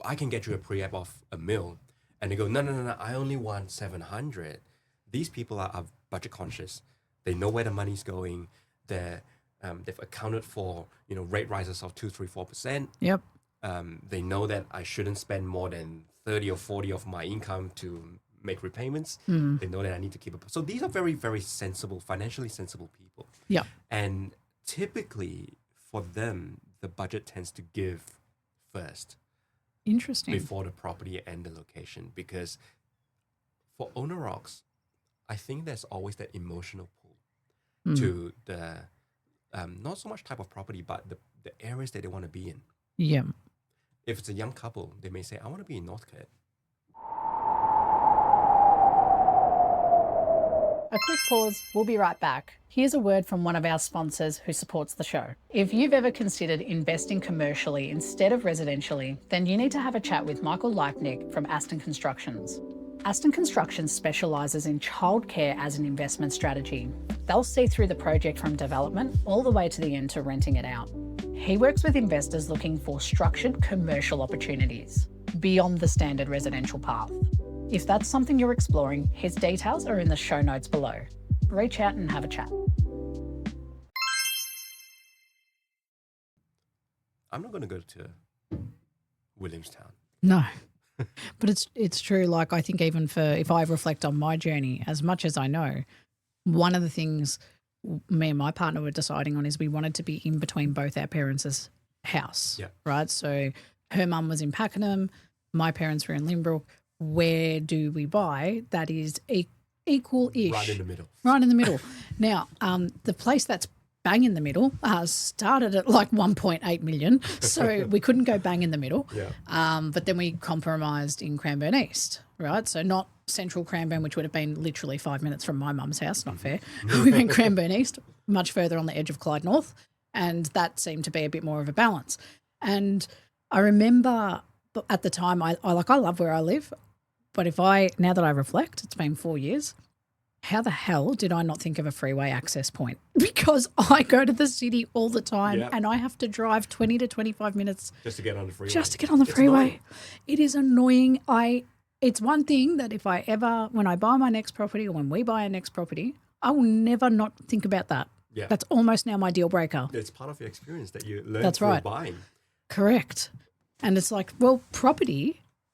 I can get you a pre-app of $1 million, and they go, no, I only want 700. These people are budget conscious. They know where the money's going. They've accounted for rate rises of 2, 3, 4%. Yep. They know that I shouldn't spend more than 30 or 40 of my income to make repayments. They know that I need to keep up. So these are very, very sensible, financially sensible people. Yeah. And typically for them, the budget tends to give first Interesting. before the property and the location. Because for owner occs, I think there's always that emotional pull to the, not so much type of property, but the areas that they want to be in. Yeah. If it's a young couple, they may say, I want to be in Northcote. A quick pause. We'll be right back. Here's a word from one of our sponsors who supports the show. If you've ever considered investing commercially instead of residentially, then you need to have a chat with Michael Leipnick from Aston Constructions. Aston Constructions specialises in childcare as an investment strategy. They'll see through the project from development all the way to the end to renting it out. He works with investors looking for structured commercial opportunities beyond the standard residential path. If that's something you're exploring, his details are in the show notes below. Reach out and have a chat. I'm not going to go to Williamstown. No. But it's true. Like, I think even if I reflect on my journey, as much as I know, one of the things me and my partner were deciding on is we wanted to be in between both our parents' house. Yeah. Right. So her mum was in Pakenham, my parents were in Lynbrook. Where do we buy that is equal-ish? Right in the middle. Right in the middle. Now, the place that's bang in the middle started at like 1.8 million, so we couldn't go bang in the middle. Yeah. But then we compromised in Cranbourne East, right? So not central Cranbourne, which would have been literally 5 minutes from my mum's house, not fair. We went Cranbourne East, much further on the edge of Clyde North, and that seemed to be a bit more of a balance. And I remember at the time, I love where I live, but now that I reflect, it's been 4 years, how the hell did I not think of a freeway access point? Because I go to the city all the time and I have to drive 20 to 25 minutes just to get on the freeway. Annoying. It is annoying. It's one thing that when I buy my next property or when we buy our next property, I will never not think about that. Yeah. That's almost now my deal breaker. It's part of your experience that you learn That's through right. buying. Correct. And it's like, well,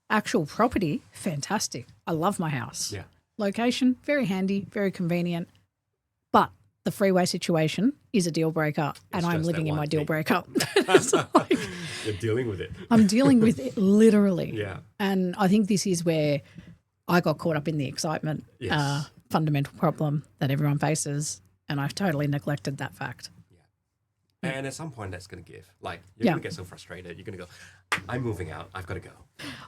actual property, fantastic. I love my house. Yeah. Location, very handy, very convenient. But the freeway situation is a deal breaker, and I'm just living that in my one deal thing. breaker. It's like, You're dealing with it. I'm dealing with it literally. Yeah. And I think this is where I got caught up in the excitement, Yes. fundamental problem that everyone faces, and I've totally neglected that fact. And at some point, that's going to give. Like, you're going to get so frustrated. You're going to go, I'm moving out. I've got to go.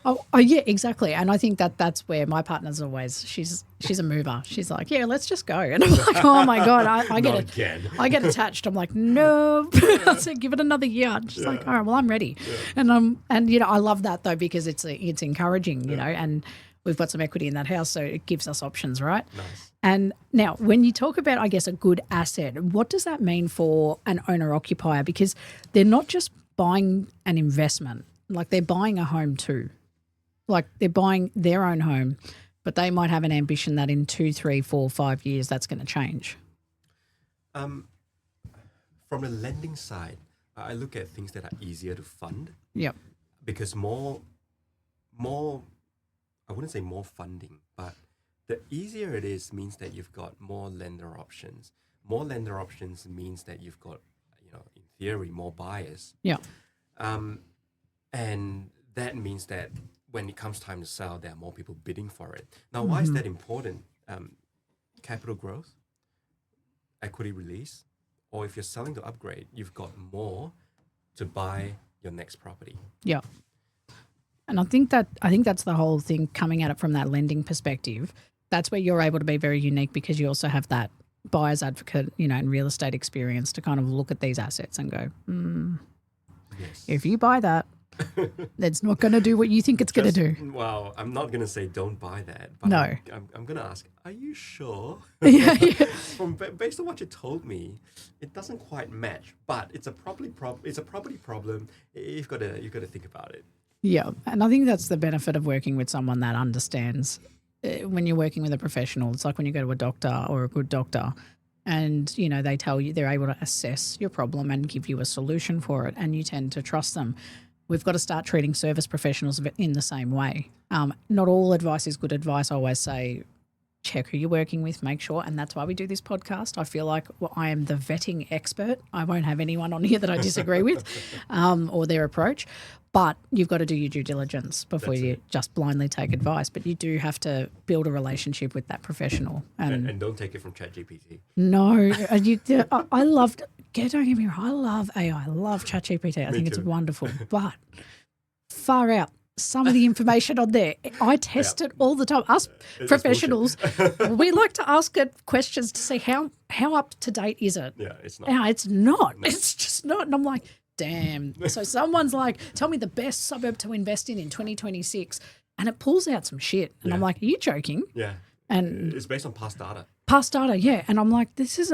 Oh, yeah, exactly. And I think that's where my partner's always, she's a mover. She's like, yeah, let's just go. And I'm like, oh my God, I get Not it. again. I get attached. I'm like, no. I said, give it another year. And she's like, all right, well, I'm ready. Yeah. And I love that though, because it's encouraging, and we've got some equity in that house, so it gives us options, right? Nice. And now when you talk about, I guess, a good asset, what does that mean for an owner-occupier? Because they're not just buying an investment, like they're buying a home too. Like they're buying their own home, but they might have an ambition that in 2, 3, 4, 5 years that's going to change. From the lending side, I look at things that are easier to fund. Yep. Because more, I wouldn't say more funding, but the easier it is means that you've got more lender options. More lender options means that you've got, in theory, more buyers. Yeah. And that means that when it comes time to sell, there are more people bidding for it. Now, why is that important? Capital growth, equity release, or if you're selling to upgrade, you've got more to buy your next property. Yeah. And I think that's the whole thing coming at it from that lending perspective. That's where you're able to be very unique because you also have that buyer's advocate, and real estate experience to kind of look at these assets and go, Yes. if you buy that, that's not going to do what you think it's going to do. Well, I'm not going to say don't buy that, but No. I'm going to ask, are you sure? Yeah. Based on what you told me, it doesn't quite match, but it's a property problem. You've got to think about it. Yeah, and I think that's the benefit of working with someone that understands. When you're working with a professional, it's like when you go to a doctor or a good doctor and, they tell you they're able to assess your problem and give you a solution for it, and you tend to trust them. We've got to start treating service professionals in the same way. Not all advice is good advice. I always say, check who you're working with, make sure, and that's why we do this podcast. I feel like I am the vetting expert. I won't have anyone on here that I disagree with or their approach, but you've got to do your due diligence before you just blindly take advice. But you do have to build a relationship with that professional. And don't take it from ChatGPT. No, I loved. Don't get me wrong, I love AI. I love ChatGPT. I think it's wonderful, but far out. Some of the information on there, I test it all the time. Us professionals, we like to ask it questions to see how up to date is it. Yeah, it's not. No, it's not. No. It's just not. And I'm like, damn. So someone's like, tell me the best suburb to invest in 2026, and it pulls out some shit. And I'm like, are you joking? Yeah. And it's based on past data. Past data, yeah. And I'm like, this is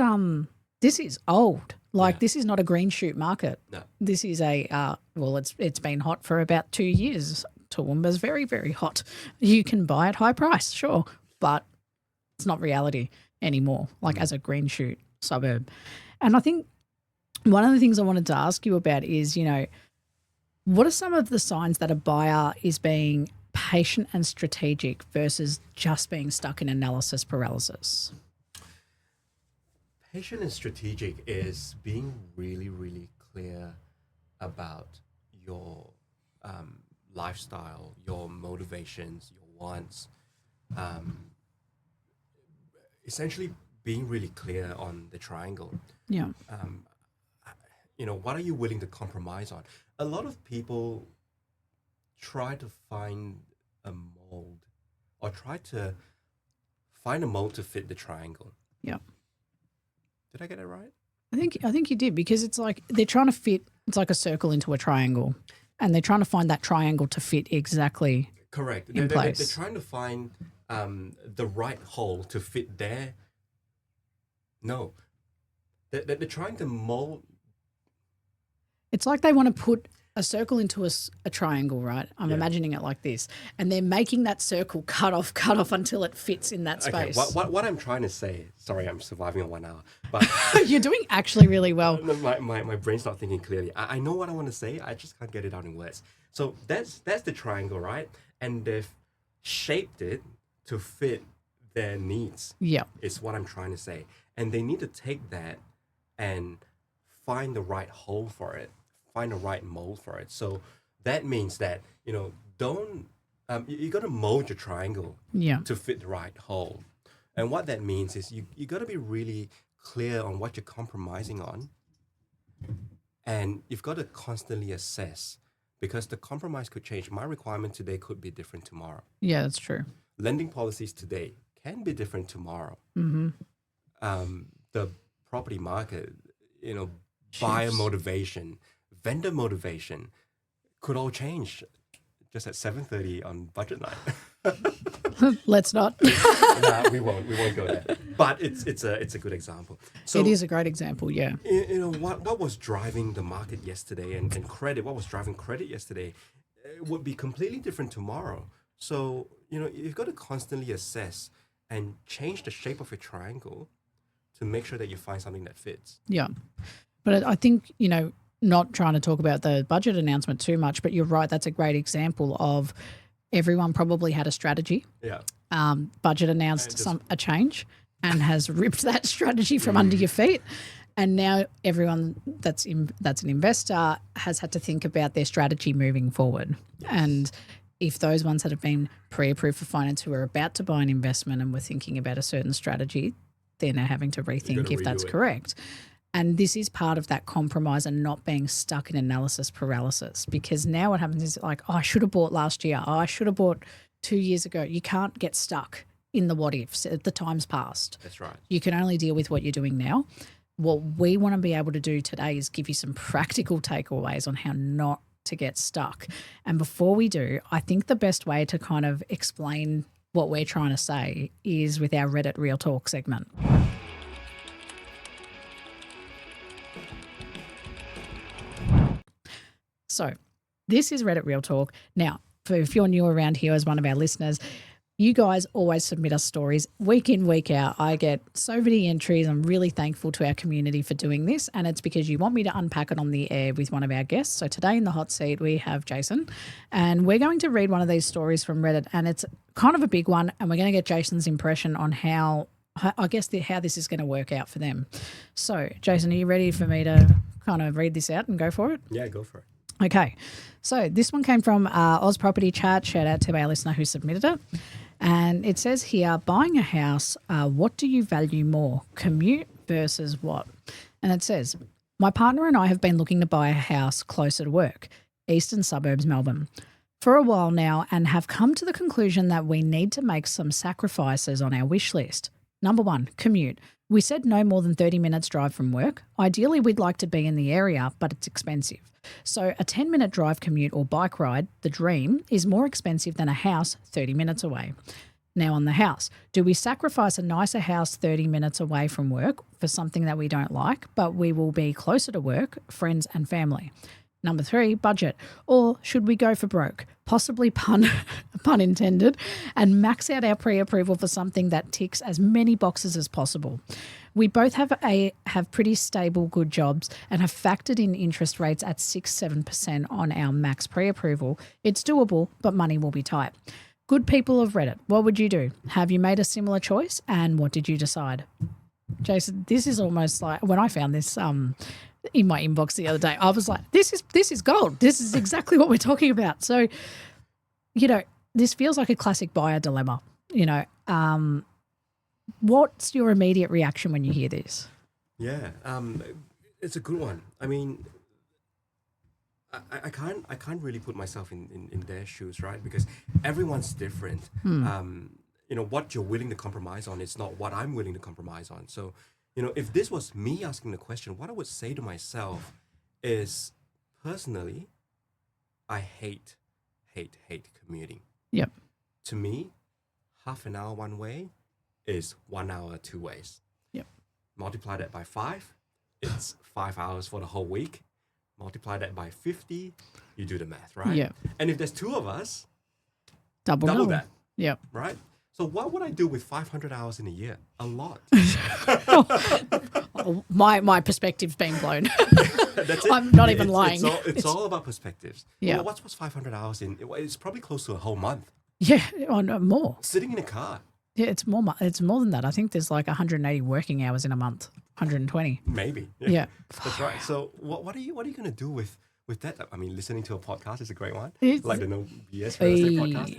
old. Like, this is not a green shoot market. No. This is it's been hot for about 2 years. Toowoomba's very, very hot. You can buy at high price, sure, but it's not reality anymore, like as a green shoot suburb. And I think one of the things I wanted to ask you about is, what are some of the signs that a buyer is being patient and strategic versus just being stuck in analysis paralysis? Patient and strategic is being really, really clear about your lifestyle, your motivations, your wants. Essentially, being really clear on the triangle. Yeah. What are you willing to compromise on? A lot of people try to find a mold or try to find a mold to fit the triangle. Yeah. Did I get it right? I think you did, because it's like they're trying to fit, it's like a circle into a triangle, and they're trying to find that triangle to fit exactly. Correct. In place. They're trying to find the right hole to fit their. No. They're trying to mold. It's like they want to put a circle into a triangle, right? I'm imagining it like this, and they're making that circle cut off until it fits in that space. Okay, what I'm trying to say, sorry, I'm surviving on 1 hour, but you're doing actually really well. My brain's not thinking clearly. I know what I want to say, I just can't get it out in words. So that's the triangle, right? And they've shaped it to fit their needs. Yeah. Is what I'm trying to say. And they need to take that and find the right hole for it, find the right mold for it. So that means that, don't, you got to mold your triangle to fit the right hole. And what that means is you got to be really clear on what you're compromising on. And you've got to constantly assess, because the compromise could change. My requirement today could be different tomorrow. Yeah, that's true. Lending policies today can be different tomorrow. Mm-hmm. The property market, buyer motivation, vendor motivation could all change just at 7:30 on budget night. Let's not. Nah, we won't go there. But it's a good example. So it is a great example, yeah. What was driving the market yesterday and credit, what was driving credit yesterday would be completely different tomorrow. So, you've got to constantly assess and change the shape of your triangle to make sure that you find something that fits. Yeah. But I think, not trying to talk about the budget announcement too much, but you're right, that's a great example of everyone probably had a strategy. Yeah. Budget announced a change and has ripped that strategy from under your feet. And now everyone that's an investor has had to think about their strategy moving forward. Yes. And if those ones that have been pre-approved for finance who are about to buy an investment and were thinking about a certain strategy, they're now having to rethink if that's correct. And this is part of that compromise and not being stuck in analysis paralysis, because now what happens is like, oh, I should have bought last year. Oh, I should have bought 2 years ago. You can't get stuck in the what ifs. The time's passed. That's right. You can only deal with what you're doing now. What we want to be able to do today is give you some practical takeaways on how not to get stuck. And before we do, I think the best way to kind of explain what we're trying to say is with our Reddit Real Talk segment. So this is Reddit Real Talk. Now, if you're new around here as one of our listeners, you guys always submit us stories week in, week out. I get so many entries. I'm really thankful to our community for doing this, and it's because you want me to unpack it on the air with one of our guests. So today in the hot seat, we have Jason, and we're going to read one of these stories from Reddit, and it's kind of a big one, and we're going to get Jason's impression on how this is going to work out for them. So, Jason, are you ready for me to kind of read this out and go for it? Yeah, go for it. Okay, so this one came from Oz Property Chat. Shout out to our listener who submitted it. And it says here, buying a house, what do you value more, commute versus what? And it says, my partner and I have been looking to buy a house closer to work, eastern suburbs, Melbourne, for a while now, and have come to the conclusion that we need to make some sacrifices on our wish list. Number one, commute. We said no more than 30 minutes drive from work. Ideally, we'd like to be in the area, but it's expensive. So a 10-minute drive commute or bike ride, the dream, is more expensive than a house 30 minutes away. Now on the house, do we sacrifice a nicer house 30 minutes away from work for something that we don't like, but we will be closer to work, friends and family? Number three, budget. Or should we go for broke, possibly pun intended, and max out our pre-approval for something that ticks as many boxes as possible? We both have pretty stable, good jobs and have factored in interest rates at 6-7% on our max pre-approval. It's doable, but money will be tight. Good people of Reddit, what would you do? Have you made a similar choice, and what did you decide? Jason, this is almost like when I found this in my inbox the other day, I was like, this is gold. This is exactly what we're talking about. So, this feels like a classic buyer dilemma. What's your immediate reaction when you hear this? Yeah, it's a good one. I mean, I can't really put myself in their shoes, right? Because everyone's different. What you're willing to compromise on is not what I'm willing to compromise on. So, if this was me asking the question, what I would say to myself is, personally, I hate commuting. Yep. To me, half an hour one way is 1 hour two ways. Yep. Multiply that by 5, it's 5 hours for the whole week. Multiply that by 50, you do the math, right? Yeah. And if there's 2 of us, double that. Yep. Right? So what would I do with 500 hours in a year? A lot. My perspective's been blown. That's it. I'm not even lying. It's all about perspectives. Yeah. Well, what's 500 hours in? It's probably close to a whole month. Yeah, no, more. Sitting in a car. Yeah, it's more. It's more than that. I think there's like 180 working hours in a month. 120. Maybe. Yeah. That's right. So what are you going to do with that? I mean, listening to a podcast is a great one. It's, like the No BS Real Estate podcast.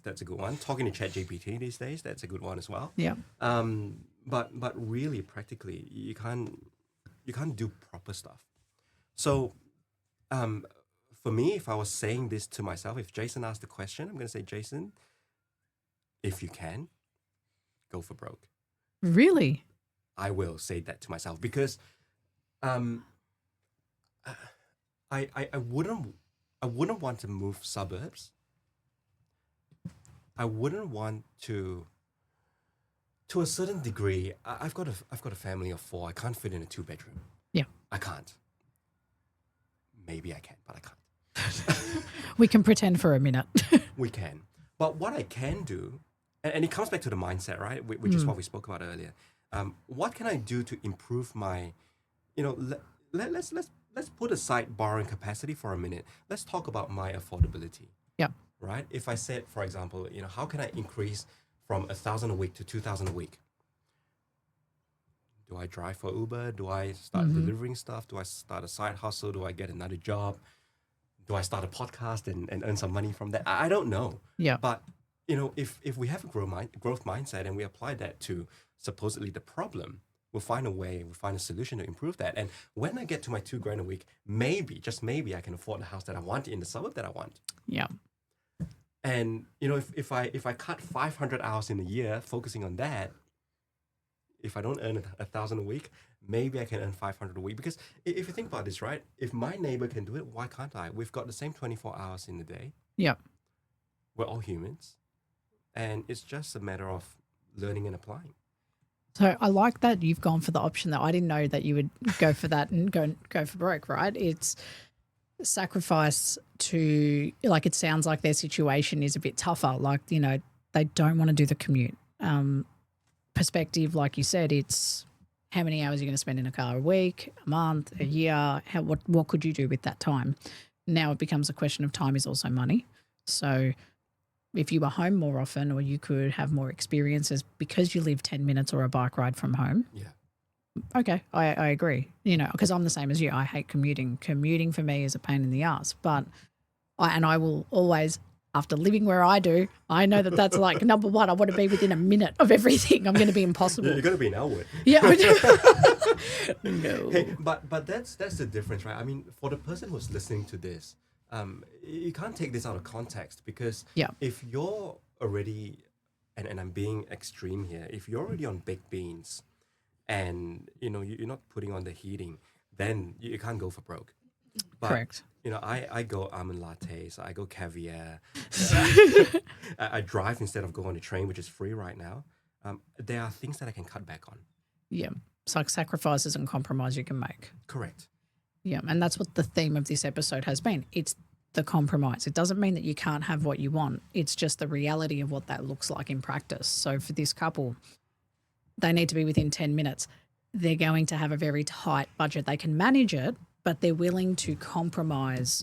That's a good one. Talking to ChatGPT these days, that's a good one as well. Yeah. But really, practically, you can't do proper stuff. So, for me, if I was saying this to myself, if Jason asked the question, I'm going to say, Jason, if you can, go for broke. Really? I will say that to myself because I wouldn't want to move suburbs. I wouldn't want to a certain degree. I've got a family of 4. I can't fit in a 2-bedroom. Yeah. I can't. Maybe I can, but I can't. We can pretend for a minute. We can. But what I can do, and it comes back to the mindset, right? Which is what we spoke about earlier. What can I do to improve my, let's put aside borrowing capacity for a minute. Let's talk about my affordability. Yeah. Right? If I said, for example, how can I increase from 1,000 a week to 2,000 a week. Do I drive for Uber? Do I start delivering stuff? Do I start a side hustle? Do I get another job? Do I start a podcast and earn some money from that? I don't know. Yeah. But, if we have a growth mindset and we apply that to supposedly the problem, we'll find a way, we'll find a solution to improve that. And when I get to my $2,000 a week, maybe, just maybe, I can afford the house that I want in the suburb that I want. Yeah. And, if I cut 500 hours in a year focusing on that, if I don't earn 1,000 a week, maybe I can earn 500 a week. Because if you think about this, right? If my neighbor can do it, why can't I? We've got the same 24 hours in the day. Yeah. We're all humans. And it's just a matter of learning and applying. So I like that you've gone for the option that I didn't know that you would go for that and go for broke, right? It's sacrifice to, like, it sounds like their situation is a bit tougher. Like, they don't want to do the commute. Perspective, like you said, it's how many hours you're going to spend in a car a week, a month, a year. What could you do with that time? Now it becomes a question of time is also money. So if you were home more often, or you could have more experiences because you live 10 minutes or a bike ride from home. Yeah. Okay, I agree. Because I'm the same as you. I hate commuting. Commuting for me is a pain in the ass. But I will always, after living where I do, I know that that's like number one. I want to be within a minute of everything. I'm going to be impossible. You're going to be in Elwood. Yeah. No. Hey, but that's the difference, right? I mean, for the person who's listening to this, you can't take this out of context, because if you're already, and I'm being extreme here, if you're already on baked beans and, you're not putting on the heating, then you can't go for broke. But, Correct. I go almond lattes, I go caviar, I drive instead of going on the train, which is free right now. There are things that I can cut back on. Yeah. It's like sacrifices and compromise you can make. Correct. Yeah, and that's what the theme of this episode has been. It's the compromise. It doesn't mean that you can't have what you want. It's just the reality of what that looks like in practice. So for this couple, they need to be within 10 minutes. They're going to have a very tight budget. They can manage it, but they're willing to compromise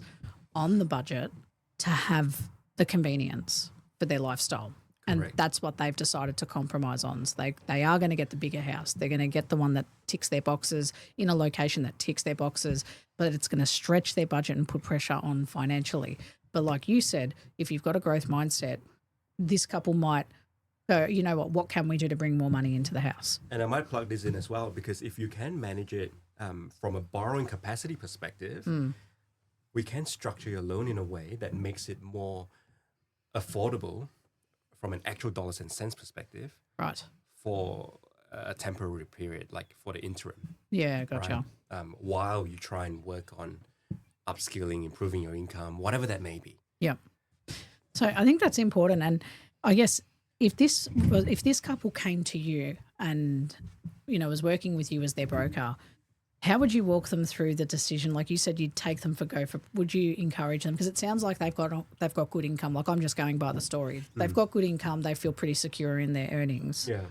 on the budget to have the convenience for their lifestyle. And Correct. that's what they've decided to compromise on. So they are going to get the bigger house. They're going to get the one that ticks their boxes in a location that ticks their boxes, but it's going to stretch their budget and put pressure on financially. But like you said, if you've got a growth mindset, this couple might go, you know what can we do to bring more money into the house? And I might plug this in as well, because if you can manage it from a borrowing capacity perspective, we can structure your loan in a way that makes it more affordable from an actual dollars and cents perspective, Right. for a temporary period, like for the interim. Yeah, gotcha. Right? While you try and work on upskilling, improving your income, whatever that may be. Yeah. So I think that's important. And I guess if this couple came to you and, was working with you as their broker, how would you walk them through the decision? Like you said, you'd take them would you encourage them? Because it sounds like they've got good income. Like, I'm just going by the story. They've got good income. They feel pretty secure in their earnings. Yeah.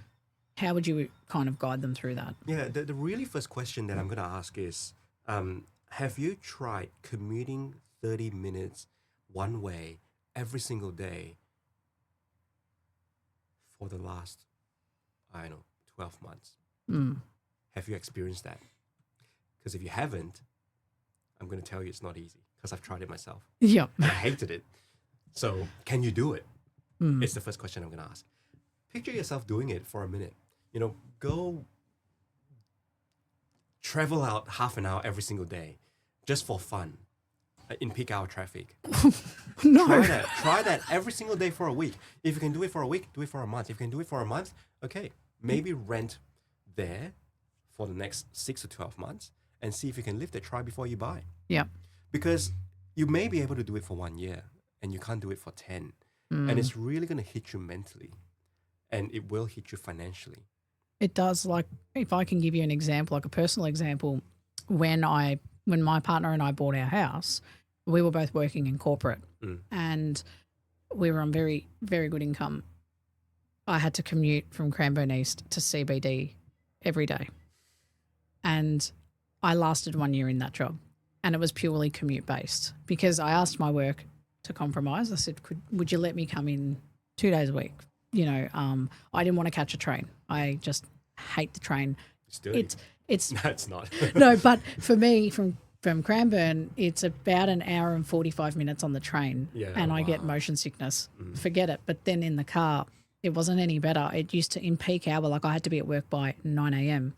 How would you kind of guide them through that? Yeah, the really first question that I'm going to ask is, have you tried commuting 30 minutes one way every single day for the last, 12 months? Have you experienced that? Because if you haven't, I'm going to tell you it's not easy, because I've tried it myself. Yeah. And I hated it. So can you do it? It's the first question I'm going to ask. Picture yourself doing it for a minute. Go travel out half an hour every single day just for fun in peak hour traffic. No. Try that every single day for a week. If you can do it for a week, do it for a month. If you can do it for a month, okay, maybe rent there for the next 6 to 12 months and see if you can live there. Try before you buy. Yeah. Because you may be able to do it for 1 year and you can't do it for 10. And it's really going to hit you mentally, and it will hit you financially. It does. Like, if I can give you an example, like a personal example, when my partner and I bought our house, we were both working in corporate and we were on very, very good income. I had to commute from Cranbourne East to CBD every day. And I lasted 1 year in that job, and it was purely commute based, because I asked my work to compromise. I said, would you let me come in 2 days a week I didn't want to catch a train. I just hate the train. Still, It's no, it's not. no, but for me from Cranbourne, it's about an hour and 45 minutes on the train, and I get motion sickness. Forget it. But then in the car, it wasn't any better. It used to, in peak hour, like I had to be at work by 9 a.m.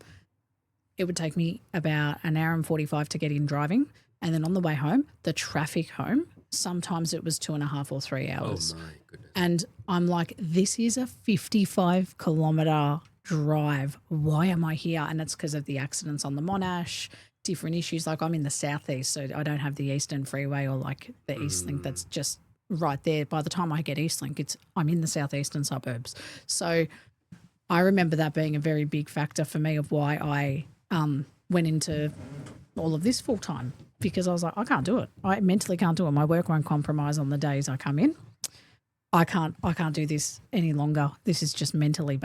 It would take me about an hour and 45 to get in driving. And then on the way home, the traffic home, sometimes it was 2.5 or 3 hours. Oh, my goodness. And I'm like, this is a 55-kilometre drive. Why am I here? And it's because of the accidents on the Monash, different issues. Like I'm in the southeast, so I don't have the Eastern Freeway or like the Eastlink that's just right there. By the time I get Eastlink, I'm in the southeastern suburbs. So I remember that being a very big factor for me of why I went into all of this full time, because I was like, I can't do it. I mentally can't do it. My work won't compromise on the days I come in. I can't do this any longer. This is just mentally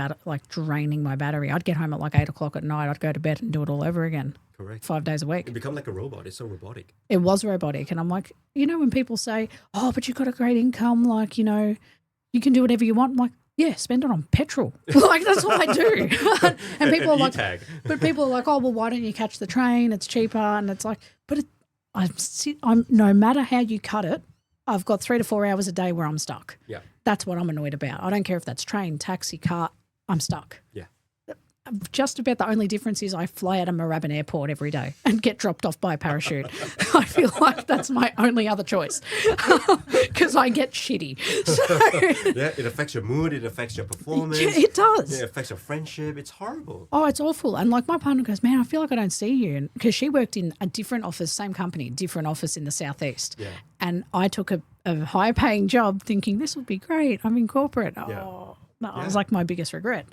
draining my battery. I'd get home at like 8 o'clock at night. I'd go to bed and do it all over again. Correct. 5 days a week. You become like a robot. It's so robotic. It was robotic. And I'm like, when people say, oh, but you've got a great income, like, you can do whatever you want. I'm like, yeah, spend it on petrol. Like, that's what I do. And people are like, but people are like, oh, well, why don't you catch the train? It's cheaper. And it's like, but I'm no matter how you cut it, I've got 3 to 4 hours a day where I'm stuck. Yeah. That's what I'm annoyed about. I don't care if that's train, taxi, car, I'm stuck. Yeah. Just about the only difference is I fly out of Moorabbin Airport every day and get dropped off by a parachute. I feel like that's my only other choice because I get shitty. So, yeah, it affects your mood. It affects your performance. Yeah, it does. It affects your friendship. It's horrible. Oh, it's awful. And like my partner goes, man, I feel like I don't see you. Because she worked in a different office, same company, different office in the southeast. Yeah. And I took a high paying job thinking this would be great. I'm in corporate. Yeah. Oh, no, it was like my biggest regret.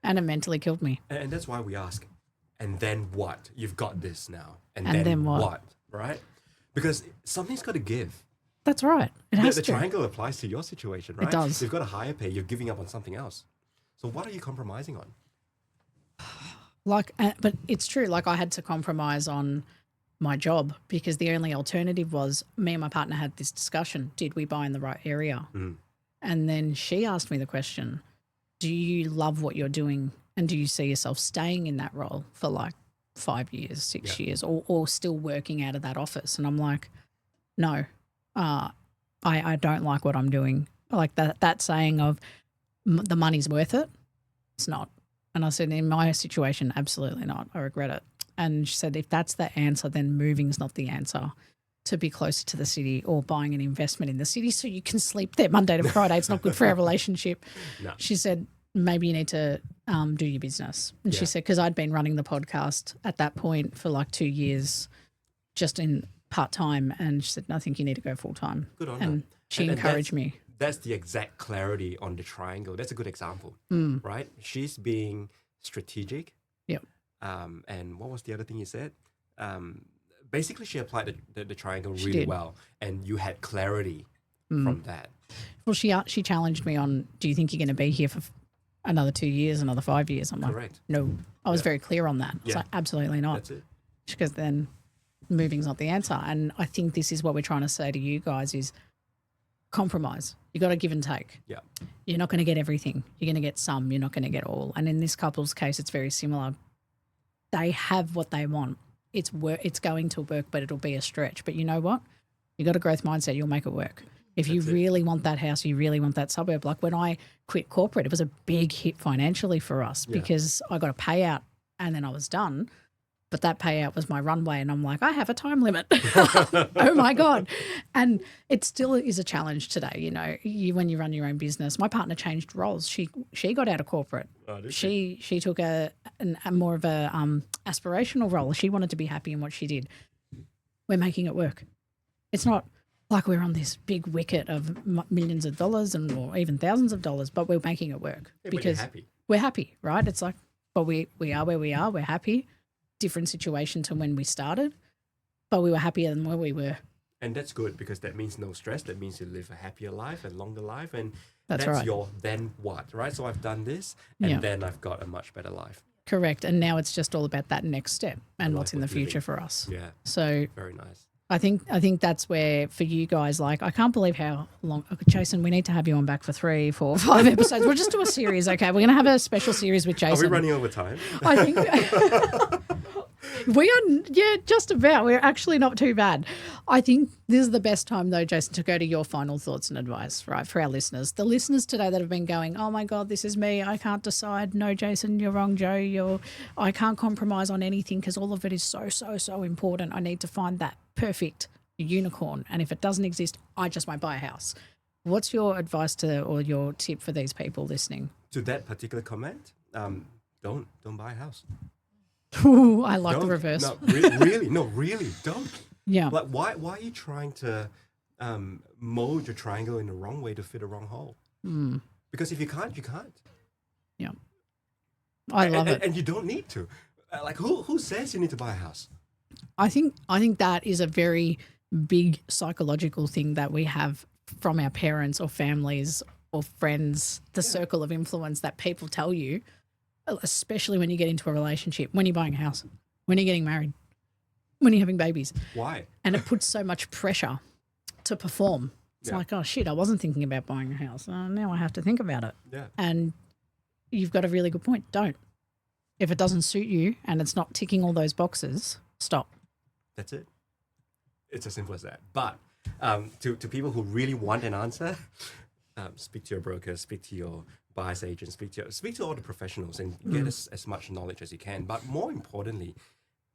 And it mentally killed me. And that's why we ask, and then what? You've got this now. And then what? Right? Because something's got to give. That's right. It has The to. triangle applies to your situation, right? It does. You've got a higher pay. You're giving up on something else. So what are you compromising on? But it's true. Like I had to compromise on my job because the only alternative was me and my partner had this discussion. Did we buy in the right area? And then she asked me the question, do you love what you're doing and do you see yourself staying in that role for like 5 years, 6 years or still working out of that office? And I'm like, no, I don't like what I'm doing. Like that saying of the money's worth it. It's not. And I said, in my situation, absolutely not. I regret it. And she said, if that's the answer, then moving's not the answer. To be closer to the city or buying an investment in the city so you can sleep there Monday to Friday. It's not good for our relationship. No. She said, maybe you need to do your business. And she said, because I'd been running the podcast at that point for like 2 years just in part-time. And she said, no, I think you need to go full-time. Good on and her. She encouraged me. That's the exact clarity on the triangle. That's a good example, right? She's being strategic. Yep. And what was the other thing you said? Basically, she applied the triangle She really did. well, and you had clarity from that. Well, she challenged me on, do you think you're going to be here for another 2 years, another 5 years? I'm Correct. like, no. I was very clear on that. It's Yeah. like, absolutely not. That's it. Because then moving's not the answer. And I think this is what we're trying to say to you guys is compromise. You got to give and take. Yeah. You're not going to get everything. You're going to get some. You're not going to get all. And in this couple's case, it's very similar. They have what they want. It's going to work, but it'll be a stretch. But you know what? You got a growth mindset. You'll make it work. If you really want that house, you really want that suburb. Like when I quit corporate, it was a big hit financially for us because I got a payout and then I was done. But that payout was my runway and I'm like, I have a time limit. Oh, my God. And it still is a challenge today. You know, when you run your own business, my partner changed roles. She got out of corporate. Oh, She took a more of a aspirational role. She wanted to be happy in what she did. We're making it work. It's not like we're on this big wicket of millions of dollars or even thousands of dollars, but we're making it work because we're happy, right? It's like, but we are where we are. We're happy. Different situation to when we started, but we were happier than where we were. And that's good because that means no stress. That means you live a happier life and longer life. And that's right. Your then what, right? So I've done this and then I've got a much better life. Correct. And now it's just all about that next step and what's in the future for us. Yeah. So very nice. I think that's where for you guys, like, I can't believe how long. Okay, Jason, we need to have you on back for 3, 4, 5 episodes. We'll just do a series, okay? We're going to have a special series with Jason. Are we running over time? I think we are, yeah, just about. We're actually not too bad. I think this is the best time, though, Jason, to go to your final thoughts and advice, right, for our listeners. The listeners today that have been going, oh, my God, this is me. I can't decide. No, Jason, you're wrong, Joe. I can't compromise on anything because all of it is so important. I need to find that perfect unicorn. And if it doesn't exist, I just won't buy a house. What's your advice or your tip for these people listening? To that particular comment, don't buy a house. Ooh, I like Don't. the reverse. No, really, don't. Yeah. Like, why are you trying to mold your triangle in the wrong way to fit a wrong hole? Because if you can't, you can't. Yeah. I love it. And you don't need to. Like, who says you need to buy a house? I think that is a very big psychological thing that we have from our parents or families or friends, the circle of influence that people tell you, especially when you get into a relationship, when you're buying a house, when you're getting married, when you're having babies. Why? And it puts so much pressure to perform. It's like, oh, shit, I wasn't thinking about buying a house. Now I have to think about it. Yeah. And you've got a really good point. Don't. If it doesn't suit you and it's not ticking all those boxes, stop. That's it. It's as simple as that. But to people who really want an answer, speak to your broker, speak to your buyer's agent, speak to all the professionals and get as much knowledge as you can. But more importantly,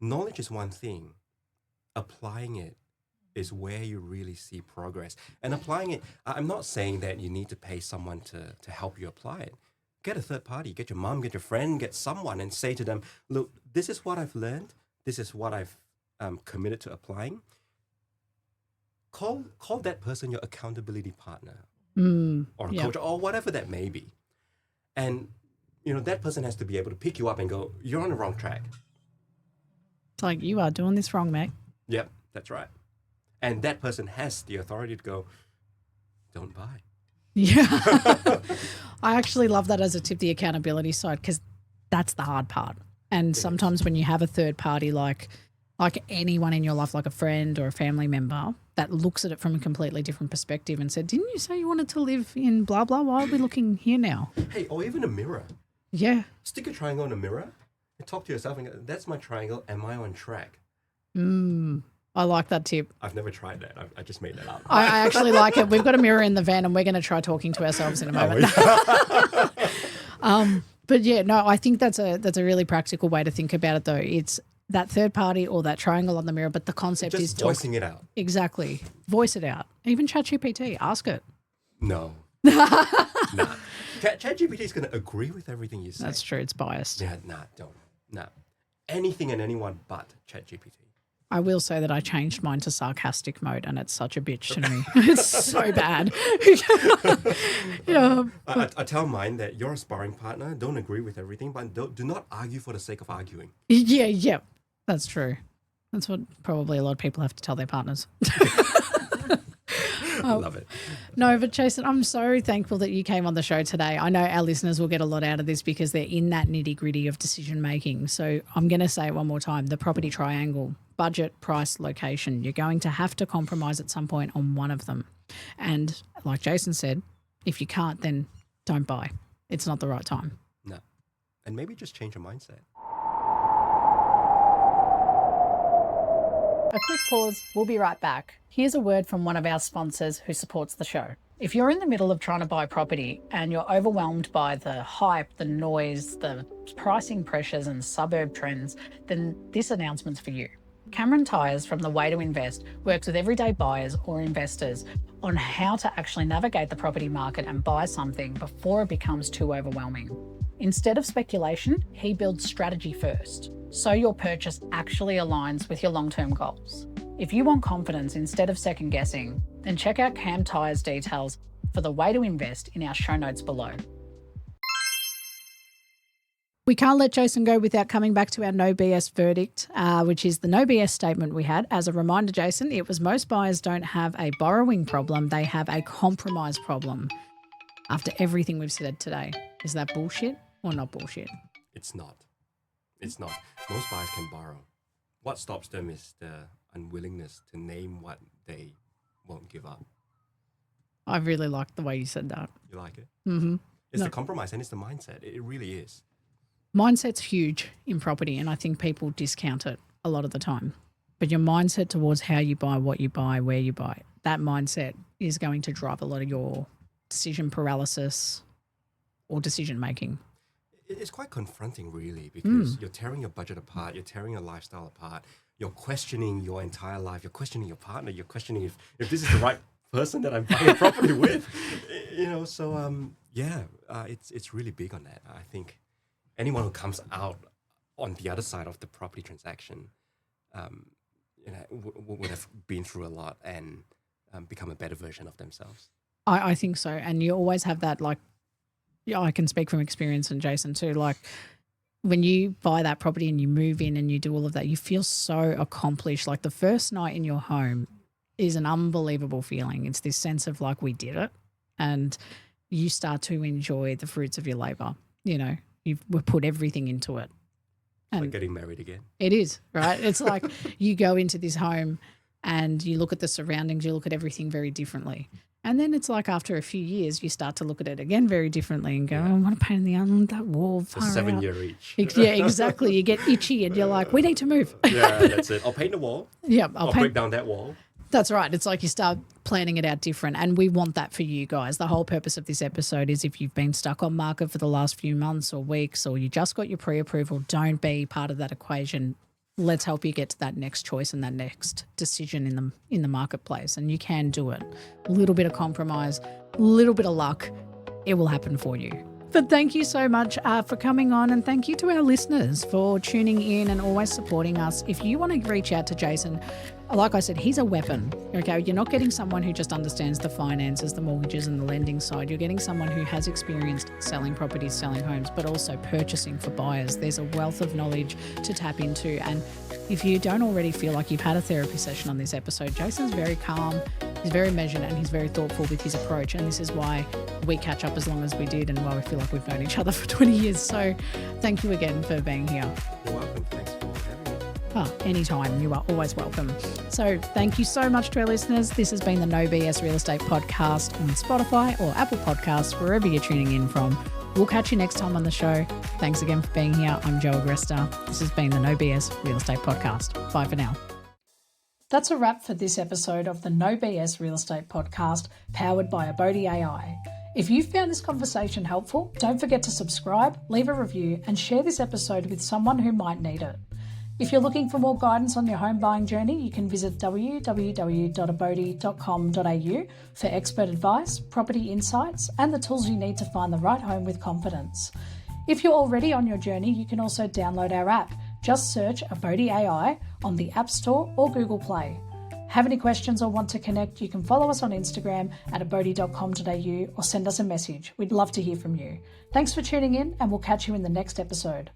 knowledge is one thing. Applying it is where you really see progress. And applying it, I'm not saying that you need to pay someone to help you apply it. Get a third party, get your mom, get your friend, get someone and say to them, look, this is what I've learned. This is what I've committed to applying. Call that person your accountability partner or a coach or whatever that may be. And, that person has to be able to pick you up and go, you're on the wrong track. It's like, you are doing this wrong, mate. Yep, that's right. And that person has the authority to go, don't buy. Yeah. I actually love that as a tip, the accountability side, because that's the hard part. And sometimes when you have a third party like anyone in your life, like a friend or a family member that looks at it from a completely different perspective and said, didn't you say you wanted to live in blah, blah, why are we looking here now? Hey, or even a mirror. Yeah. Stick a triangle in a mirror and talk to yourself and go, that's my triangle. Am I on track? I like that tip. I've never tried that. I just made that up. I actually like it. We've got a mirror in the van and we're going to try talking to ourselves in a moment. But yeah, no, I think that's a really practical way to think about it though. It's that third party or that triangle on the mirror, but the concept is just voicing it out. Exactly. Voice it out. Even ChatGPT, ask it. No. Nah. ChatGPT is going to agree with everything you say. That's true. It's biased. Yeah, don't. Nah. Anything and anyone but ChatGPT. I will say that I changed mine to sarcastic mode and it's such a bitch to me. It's so bad. Yeah. I tell mine that you're a sparring partner, don't agree with everything, but do not argue for the sake of arguing. Yeah. That's true. That's what probably a lot of people have to tell their partners. Love it. No, but Jason, I'm so thankful that you came on the show today. I know our listeners will get a lot out of this because they're in that nitty-gritty of decision making. So I'm going to say it one more time, the property triangle, budget, price, location. You're going to have to compromise at some point on one of them. And like Jason said, if you can't, then don't buy. It's not the right time. No. And maybe just change your mindset. A quick pause. We'll be right back. Here's a word from one of our sponsors who supports the show. If you're in the middle of trying to buy property and you're overwhelmed by the hype, the noise, the pricing pressures and suburb trends, then this announcement's for you. Cameron Tyres from The Way to Invest works with everyday buyers or investors on how to actually navigate the property market and buy something before it becomes too overwhelming. Instead of speculation, he builds strategy first, so your purchase actually aligns with your long-term goals. If you want confidence instead of second guessing, then check out Cam Tyres details for The Way to Invest in our show notes below. We can't let Jason go without coming back to our no BS verdict, which is the no BS statement we had. As a reminder, Jason, it was most buyers don't have a borrowing problem, they have a compromise problem. After everything we've said today, is that bullshit or not bullshit? It's not. Most buyers can borrow. What stops them is unwillingness to name what they won't give up. I really like the way you said that. You like it? Mm-hmm. It's the compromise and it's the mindset. It really is. Mindset's huge in property, and I think people discount it a lot of the time. But your mindset towards how you buy, what you buy, where you buy, that mindset is going to drive a lot of your decision paralysis or decision making. It's quite confronting, really, because you're tearing your budget apart, you're tearing your lifestyle apart, you're questioning your entire life, you're questioning your partner, you're questioning if this is the right person that I'm buying a property with. So it's really big on that. I think anyone who comes out on the other side of the property transaction would have been through a lot and become a better version of themselves. I think so. And you always have that, like, I can speak from experience, and Jason too, like when you buy that property and you move in and you do all of that, you feel so accomplished. Like the first night in your home is an unbelievable feeling. It's this sense of like, we did it, and you start to enjoy the fruits of your labor. You've put everything into it. It's like getting married again. It is, right? It's like you go into this home and you look at the surroundings, you look at everything very differently. And then it's like after a few years, you start to look at it again very differently and go, oh, what a pain in the arm, that wall. It's a 7-year reach. Yeah, exactly. You get itchy and you're like, we need to move. Yeah, that's it. I'll paint the wall. Yeah, I'll break down that wall. That's right. It's like you start planning it out different. And we want that for you guys. The whole purpose of this episode is if you've been stuck on market for the last few months or weeks, or you just got your pre-approval, don't be part of that equation. Let's help you get to that next choice and that next decision in the marketplace. And you can do it. A little bit of compromise, a little bit of luck, it will happen for you. But thank you so much for coming on, and thank you to our listeners for tuning in and always supporting us. If you want to reach out to Jason, like I said, he's a weapon, okay? You're not getting someone who just understands the finances, the mortgages and the lending side. You're getting someone who has experienced selling properties, selling homes, but also purchasing for buyers. There's a wealth of knowledge to tap into. And if you don't already feel like you've had a therapy session on this episode, Jason's very calm, he's very measured, and he's very thoughtful with his approach. And this is why we catch up as long as we did and why we feel like we've known each other for 20 years. So thank you again for being here. You're welcome. Thanks for having me. Anytime. You are always welcome. So thank you so much to our listeners. This has been the No BS Real Estate Podcast on Spotify or Apple Podcasts, wherever you're tuning in from. We'll catch you next time on the show. Thanks again for being here. I'm Jo Agresta. This has been the No BS Real Estate Podcast. Bye for now. That's a wrap for this episode of the No BS Real Estate Podcast, powered by Abodi AI. If you found this conversation helpful, don't forget to subscribe, leave a review, and share this episode with someone who might need it. If you're looking for more guidance on your home buying journey, you can visit www.abodi.com.au for expert advice, property insights, and the tools you need to find the right home with confidence. If you're already on your journey, you can also download our app. Just search Abodi AI on the App Store or Google Play. Have any questions or want to connect, you can follow us on Instagram at abodi.com.au or send us a message. We'd love to hear from you. Thanks for tuning in, and we'll catch you in the next episode.